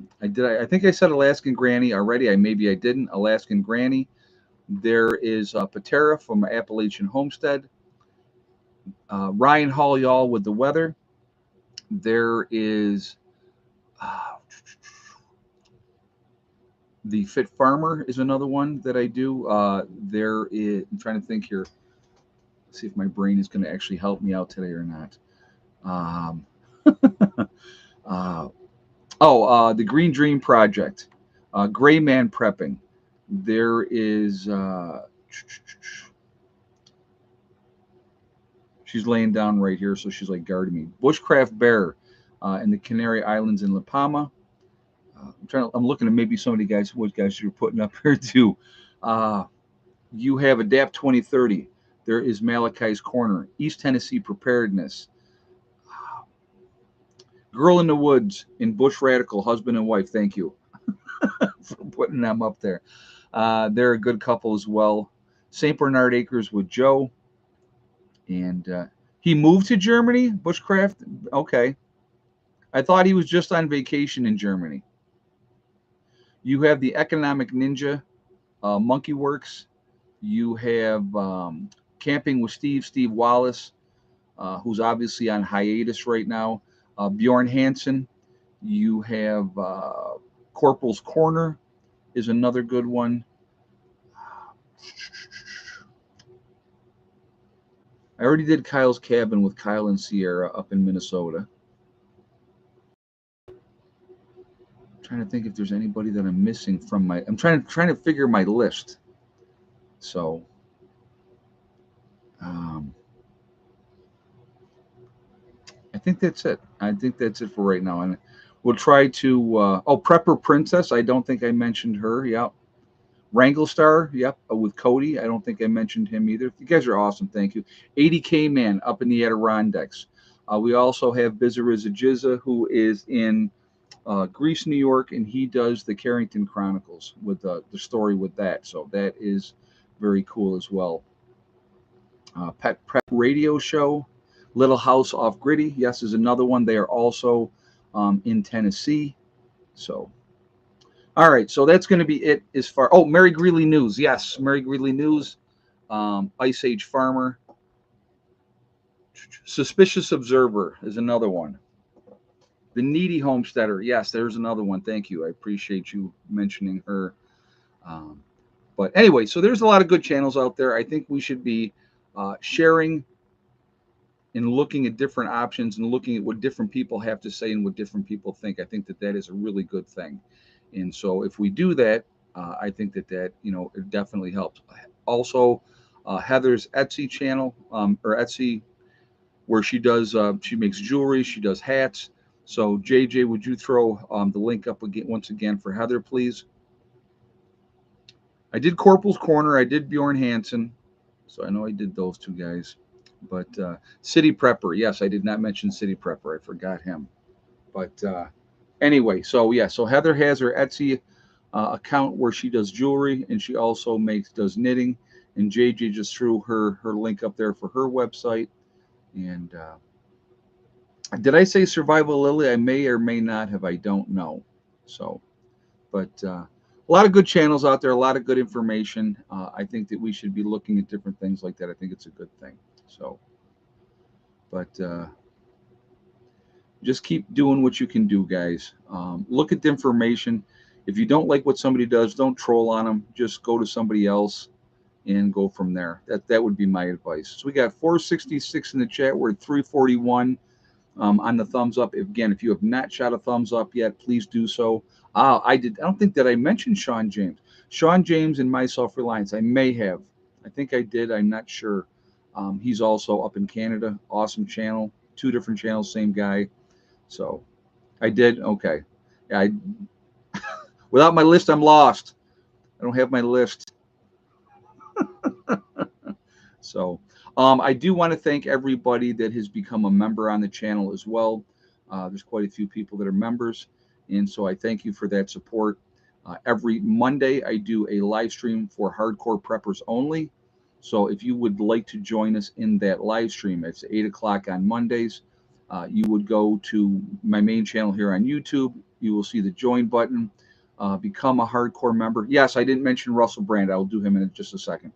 think I said Alaskan Granny already. Maybe I didn't. Alaskan Granny. There is Patera from Appalachian Homestead. Ryan Hall y'all with the weather. There is the Fit Farmer is another one that I do. There is, I'm trying to think here. See if my brain is going to actually help me out today or not. Um, the Green Dream Project, Gray Man Prepping. There is, she's laying down right here, so she's like guarding me. Bushcraft Bear in the Canary Islands in La Palma. I'm looking at maybe some of the guys, what guys you're putting up here too. You have Adapt 2030. There is Malachi's Corner, East Tennessee Preparedness, Girl in the Woods in Bush Radical, husband and wife. Thank you for putting them up there. They're a good couple as well. St. Bernard Acres with Joe. And he moved to Germany, Bushcraft. Okay. I thought he was just on vacation in Germany. You have the Economic Ninja, Monkey Works. You have Camping with Steve Wallace, who's obviously on hiatus right now. Bjorn Hansen. You have Corporal's Corner is another good one. I already did Kyle's Cabin with Kyle and Sierra up in Minnesota. I'm trying to think if there's anybody that I'm missing from my. I'm trying to figure my list. So, um, I think that's it. I think that's it for right now. And we'll try to. Prepper Princess. I don't think I mentioned her. Yep. Wrangle Star. Yep. With Cody. I don't think I mentioned him either. You guys are awesome. Thank you. 80K Man up in the Adirondacks. We also have Bizariza Jizza, who is in Greece, New York, and he does the Carrington Chronicles with the story with that. So that is very cool as well. Pet Prep Radio Show, Little House Off Gritty. Yes, is another one. They are also in Tennessee. So, all right. So that's going to be it as far. Oh, Mary Greeley News. Yes, Mary Greeley News. Ice Age Farmer. Suspicious Observer is another one. The Needy Homesteader. Yes, there's another one. Thank you. I appreciate you mentioning her. Um, but anyway, so there's a lot of good channels out there. I think we should be sharing and looking at different options and looking at what different people have to say and what different people think. I think that that is a really good thing. And so if we do that, I think that it definitely helps. Also, Heather's Etsy channel or Etsy, where she makes jewelry, she does hats. So JJ, would you throw the link up again once again for Heather, please? I did Corporal's Corner. I did Bjorn Hansen. So I know I did those two guys. But City Prepper, yes, I did not mention City Prepper. I forgot him. But anyway, so yeah, so Heather has her Etsy account where she does jewelry and she also does knitting. And JJ just threw her link up there for her website. And did I say Survival Lily? I may or may not have. I don't know. So, but a lot of good channels out there, a lot of good information. I think that we should be looking at different things like that. I think it's a good thing. So, but just keep doing what you can do, guys. Look at the information. If you don't like what somebody does, don't troll on them. Just go to somebody else and go from there. That would be my advice. So we got 466 in the chat. We're at 341 on the thumbs up. Again, if you have not shot a thumbs up yet, please do so. I did. I don't think that I mentioned Sean James. Sean James and My Self Reliance. I may have. I think I did. I'm not sure. He's also up in Canada. Awesome channel. Two different channels, same guy. So I did. Okay. Yeah, without my list, I'm lost. I don't have my list. So I do want to thank everybody that has become a member on the channel as well. There's quite a few people that are members. And so I thank you for that support. Every Monday, I do a live stream for hardcore preppers only. So if you would like to join us in that live stream, it's 8 o'clock on Mondays. You would go to my main channel here on YouTube. You will see the join button. Become a hardcore member. Yes, I didn't mention Russell Brand. I'll do him in just a second.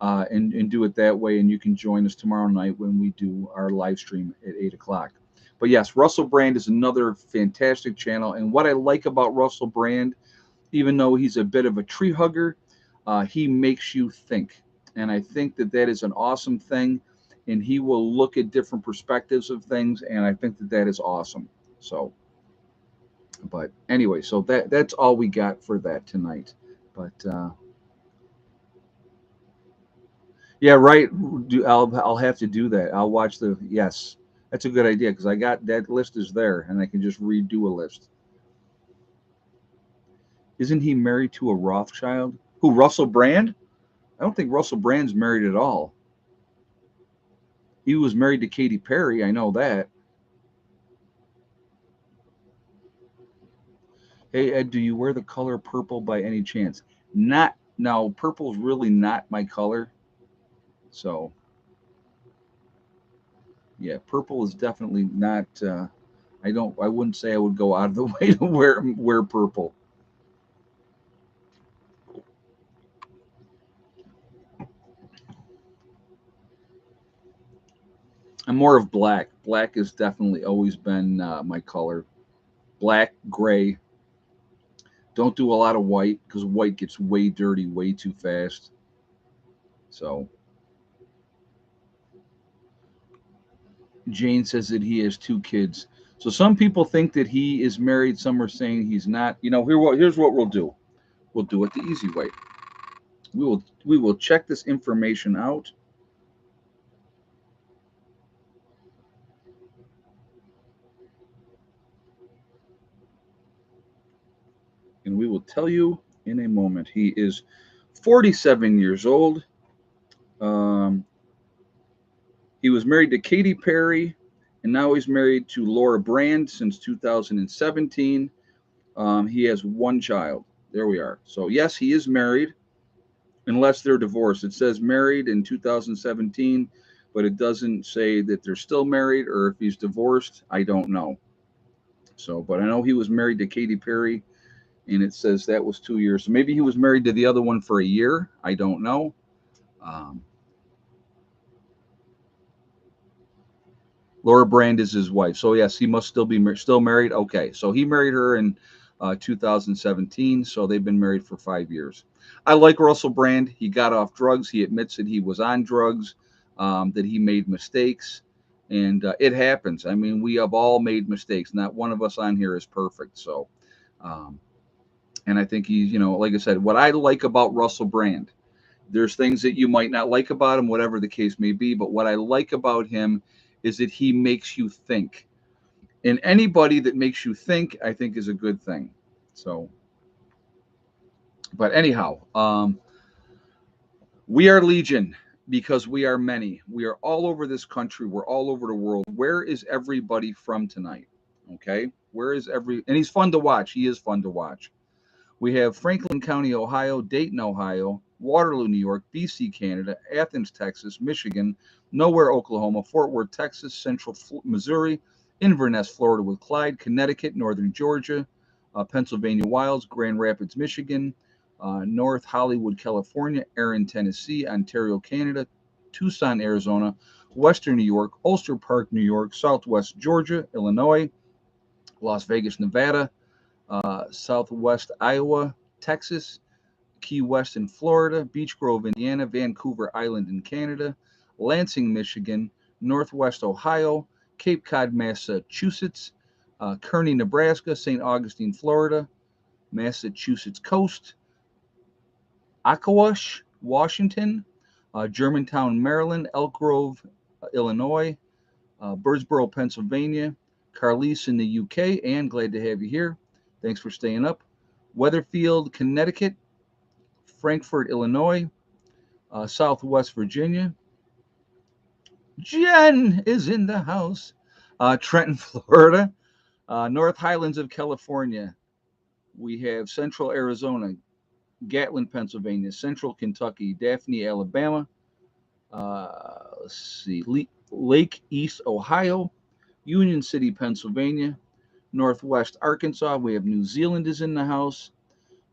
And do it that way. And you can join us tomorrow night when we do our live stream at 8 o'clock. But yes, Russell Brand is another fantastic channel. And what I like about Russell Brand, even though he's a bit of a tree hugger, he makes you think. And I think that that is an awesome thing. And he will look at different perspectives of things. And I think that that is awesome. So, but anyway, so that's all we got for that tonight. But yeah, right. I'll have to do that. I'll watch the yes. That's a good idea because I got that list is there and I can just redo a list. Isn't he married to a Rothschild? Who, Russell Brand? I don't think Russell Brand's married at all. He was married to Katy Perry. I know that. Hey Ed, do you wear the color purple by any chance? Not. No, purple's really not my color. So yeah, purple is definitely not. I wouldn't say I would go out of the way to wear purple. I'm more of black. Black has definitely always been my color. Black, gray. Don't do a lot of white because white gets way dirty way too fast. So Jane says that he has two kids. So some people think that he is married. Some are saying he's not. Here's what we'll do. We'll do it the easy way. We will check this information out, and we will tell you in a moment. He is 47 years old. Um, he was married to Katy Perry, and now he's married to Laura Brand since 2017. He has one child. There we are. So yes, he is married, unless they're divorced. It says married in 2017, but it doesn't say that they're still married or if he's divorced. I don't know. So, but I know he was married to Katy Perry, and it says that was 2 years. So maybe he was married to the other one for a year. I don't know. Um, Laura Brand is his wife. So yes, he must still be still married. Okay, so he married her in 2017. So they've been married for 5 years. I like Russell Brand. He got off drugs. He admits that he was on drugs, that he made mistakes, and it happens. I mean, we have all made mistakes. Not one of us on here is perfect. So, um, and I think he's, like I said, what I like about Russell Brand, there's things that you might not like about him, whatever the case may be. But what I like about him is that he makes you think. And anybody that makes you think, I think, is a good thing. So, but anyhow, we are Legion because we are many. We are all over this country. We're all over the world. Where is everybody from tonight? Okay. Where is and he's fun to watch. He is fun to watch. We have Franklin County, Ohio, Dayton, Ohio, Waterloo, New York, BC, Canada, Athens, Texas, Michigan, Nowhere, Oklahoma, Fort Worth, Texas, Central Missouri, Inverness, Florida with Clyde, Connecticut, Northern Georgia, Pennsylvania Wilds, Grand Rapids, Michigan, North Hollywood, California, Erin, Tennessee, Ontario, Canada, Tucson, Arizona, Western New York, Ulster Park, New York, Southwest Georgia, Illinois, Las Vegas, Nevada, Southwest Iowa, Texas, Key West in Florida, Beech Grove, Indiana, Vancouver Island in Canada, Lansing, Michigan, Northwest Ohio, Cape Cod, Massachusetts, Kearney, Nebraska, St. Augustine, Florida, Massachusetts Coast, Ackawash, Washington, Germantown, Maryland, Elk Grove, Illinois, Birdsboro, Pennsylvania, Carlisle in the UK, and glad to have you here. Thanks for staying up. Weatherfield, Connecticut, Frankfort, Illinois, Southwest Virginia. Jen is in the house. Trenton, Florida, North Highlands of California. We have Central Arizona, Gatlin, Pennsylvania, Central Kentucky, Daphne, Alabama. Let's see, Lake East, Ohio, Union City, Pennsylvania, Northwest Arkansas. We have New Zealand is in the house.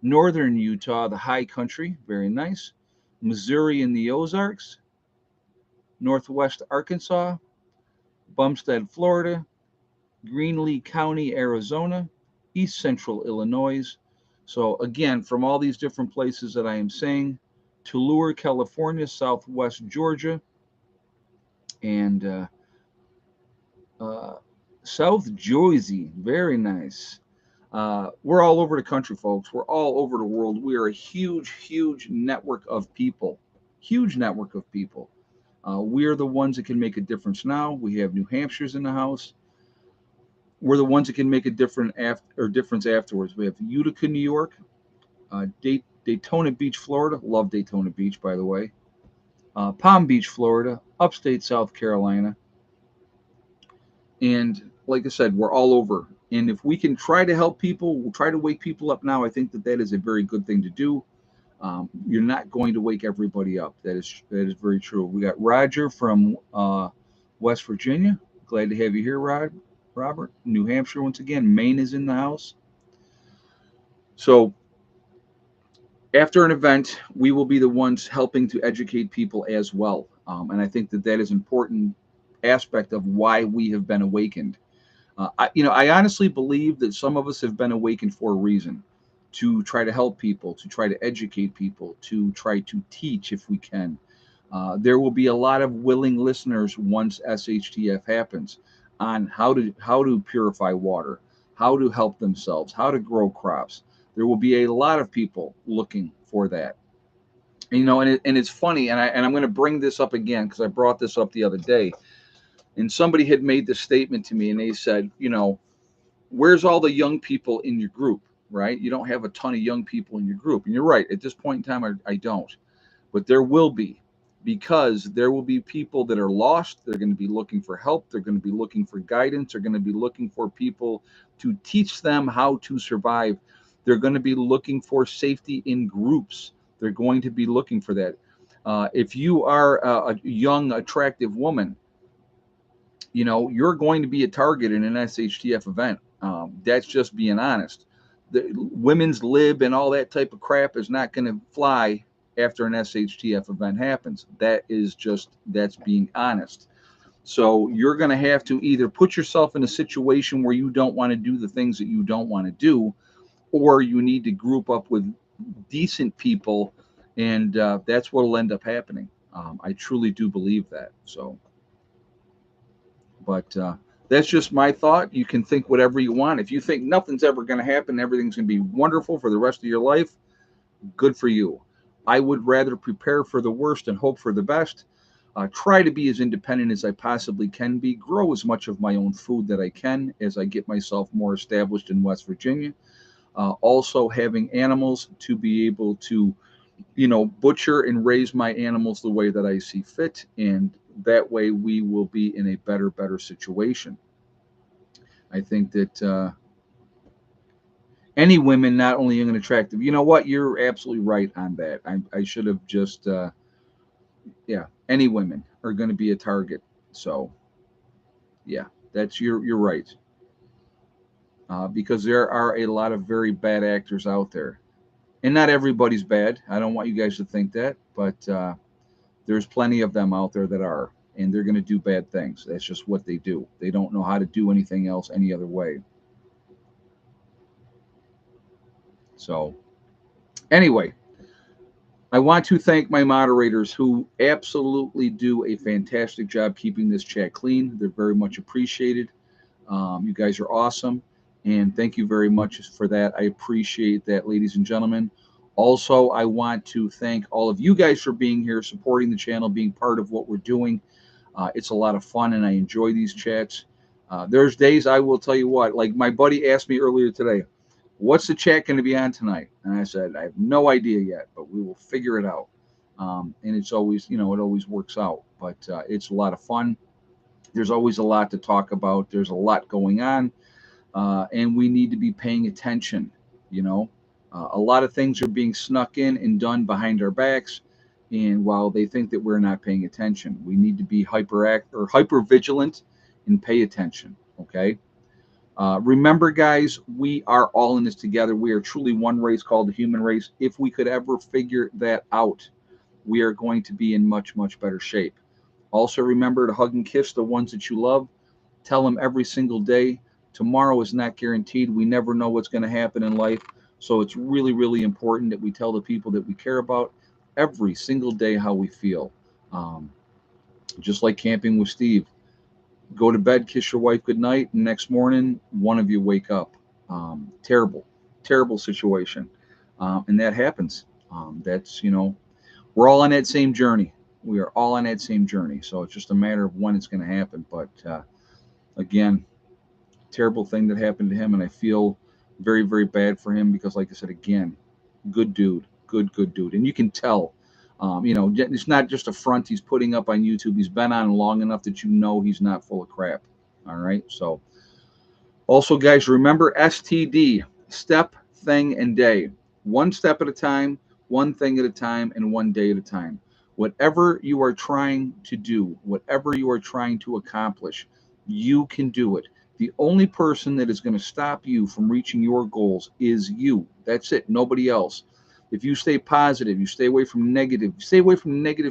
Northern Utah, the high country, very nice. Missouri in the Ozarks. Northwest Arkansas, Bumstead, Florida. Greenlee County, Arizona. East Central Illinois. So again, from all these different places that I am saying, Tulare, California, Southwest Georgia, and uh, South Jersey. Very nice. We're all over the country, folks. We're all over the world. We are a huge, huge network of people. Huge network of people. We are the ones that can make a difference now. We have New Hampshire's in the house. We're the ones that can make a difference afterwards. We have Utica, New York, Daytona Beach, Florida. Love Daytona Beach, by the way. Palm Beach, Florida. Upstate South Carolina. And like I said, we're all over. And if we can try to help people, we'll try to wake people up now. I think that is a very good thing to do. You're not going to wake everybody up. That is very true. We got Roger from West Virginia. Glad to have you here, Robert. New Hampshire once again. Maine is in the house. So after an event, we will be the ones helping to educate people as well. And I think that is important aspect of why we have been awakened. I honestly believe that some of us have been awakened for a reason, to try to help people, to try to educate people, to try to teach if we can. There will be a lot of willing listeners once SHTF happens on how to purify water, how to help themselves, how to grow crops. There will be a lot of people looking for that. And it's funny, and I'm going to bring this up again because I brought this up the other day, and somebody had made this statement to me, and they said, where's all the young people in your group, right? You don't have a ton of young people in your group. And you're right. At this point in time, I don't. But there will be, because there will be people that are lost. They're going to be looking for help. They're going to be looking for guidance. They're going to be looking for people to teach them how to survive. They're going to be looking for safety in groups. They're going to be looking for that. If you are a young, attractive woman, you're going to be a target in an SHTF event. That's just being honest. The women's lib and all that type of crap is not going to fly after an SHTF event happens. That's being honest. So you're going to have to either put yourself in a situation where you don't want to do the things that you don't want to do, or you need to group up with decent people, and that's what will end up happening. I truly do believe that. So. But that's just my thought. You can think whatever you want. If you think nothing's ever going to happen, everything's going to be wonderful for the rest of your life, good for you. I would rather prepare for the worst and hope for the best. Try to be as independent as I possibly can be. Grow as much of my own food that I can as I get myself more established in West Virginia. Also, having animals to be able to, butcher and raise my animals the way that I see fit, and that way we will be in a better situation. I think that any women, not only young and attractive, you know what, you're absolutely right on that. I should have just, yeah, any women are going to be a target. So yeah, you're right. Because there are a lot of very bad actors out there, and not everybody's bad. I don't want you guys to think that, but there's plenty of them out there that are, and they're going to do bad things. That's just what they do. They don't know how to do anything else any other way. So anyway, I want to thank my moderators who absolutely do a fantastic job keeping this chat clean. They're very much appreciated. You guys are awesome, and thank you very much for that. I appreciate that, ladies and gentlemen. Also, I want to thank all of you guys for being here, supporting the channel, being part of what we're doing. It's a lot of fun, and I enjoy these chats. There's days I will tell you what, like my buddy asked me earlier today, what's the chat going to be on tonight? And I said, I have no idea yet, but we will figure it out. And it's always, it always works out, but it's a lot of fun. There's always a lot to talk about. There's a lot going on, and we need to be paying attention. A lot of things are being snuck in and done behind our backs, and while they think that we're not paying attention, we need to be hyper vigilant and pay attention. Okay. Remember, guys, we are all in this together. We are truly one race called the human race. If we could ever figure that out, we are going to be in much better shape. Also, remember to hug and kiss the ones that you love. Tell them every single day. Tomorrow is not guaranteed. We never know what's going to happen in life. So it's really important that we tell the people that we care about every single day how we feel. Just like camping with Steve. Go to bed, kiss your wife goodnight, and next morning, one of you wake up. Terrible situation. And that happens. That's, we're all on that same journey. We are all on that same journey. So it's just a matter of when it's going to happen. But again, terrible thing that happened to him. And I feel very bad for him because, like I said, again, good dude, good dude. And you can tell, it's not just a front he's putting up on YouTube. He's been on long enough that he's not full of crap. All right. So also, guys, remember STD, step, thing, and day. One step at a time, one thing at a time, and one day at a time. Whatever you are trying to do, whatever you are trying to accomplish, you can do it. The only person that is going to stop you from reaching your goals is you. That's it. Nobody else. If you stay positive, you stay away from negative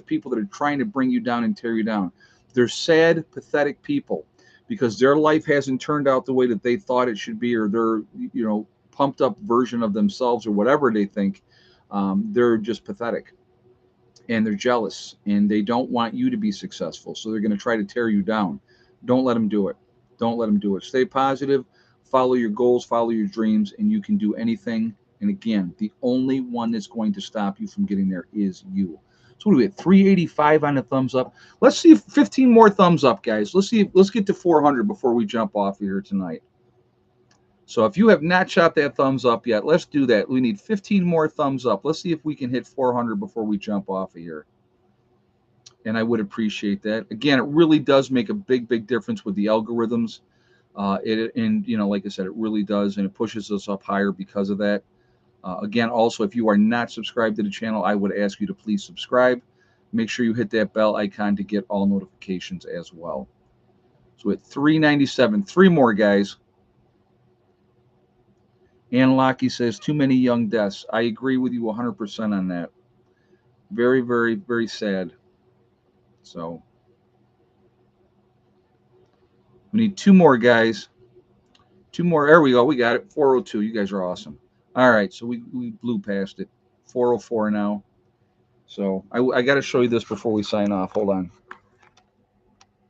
people that are trying to bring you down and tear you down. They're sad, pathetic people because their life hasn't turned out the way that they thought it should be, or their, pumped up version of themselves or whatever they think. They're just pathetic, and they're jealous, and they don't want you to be successful. So they're going to try to tear you down. Don't let them do it. Don't let them do it. Stay positive, follow your goals, follow your dreams, and you can do anything. And again, the only one that's going to stop you from getting there is you. So what do we have? 385 on the thumbs up. Let's see if 15 more thumbs up, guys. Let's get to 400 before we jump off here tonight. So if you have not shot that thumbs up yet, let's do that. We need 15 more thumbs up. Let's see if we can hit 400 before we jump off of here. And I would appreciate that. Again, it really does make a big, big difference with the algorithms. Like I said, it really does, and it pushes us up higher because of that. Again, also, if you are not subscribed to the channel, I would ask you to please subscribe. Make sure you hit that bell icon to get all notifications as well. So at 397, three more, guys. Ann Lockie says, too many young deaths. I agree with you 100% on that. Very, very, very sad. So we need two more, guys. Two more. There we go. We got it. 402. You guys are awesome. All right. So we blew past it. 404 now. So I got to show you this before we sign off. Hold on.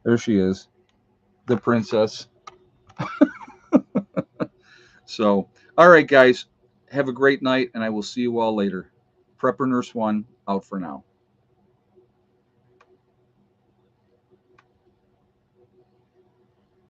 There she is. The princess. So, all right, guys. Have a great night, and I will see you all later. Prepper Nurse 1 out for now.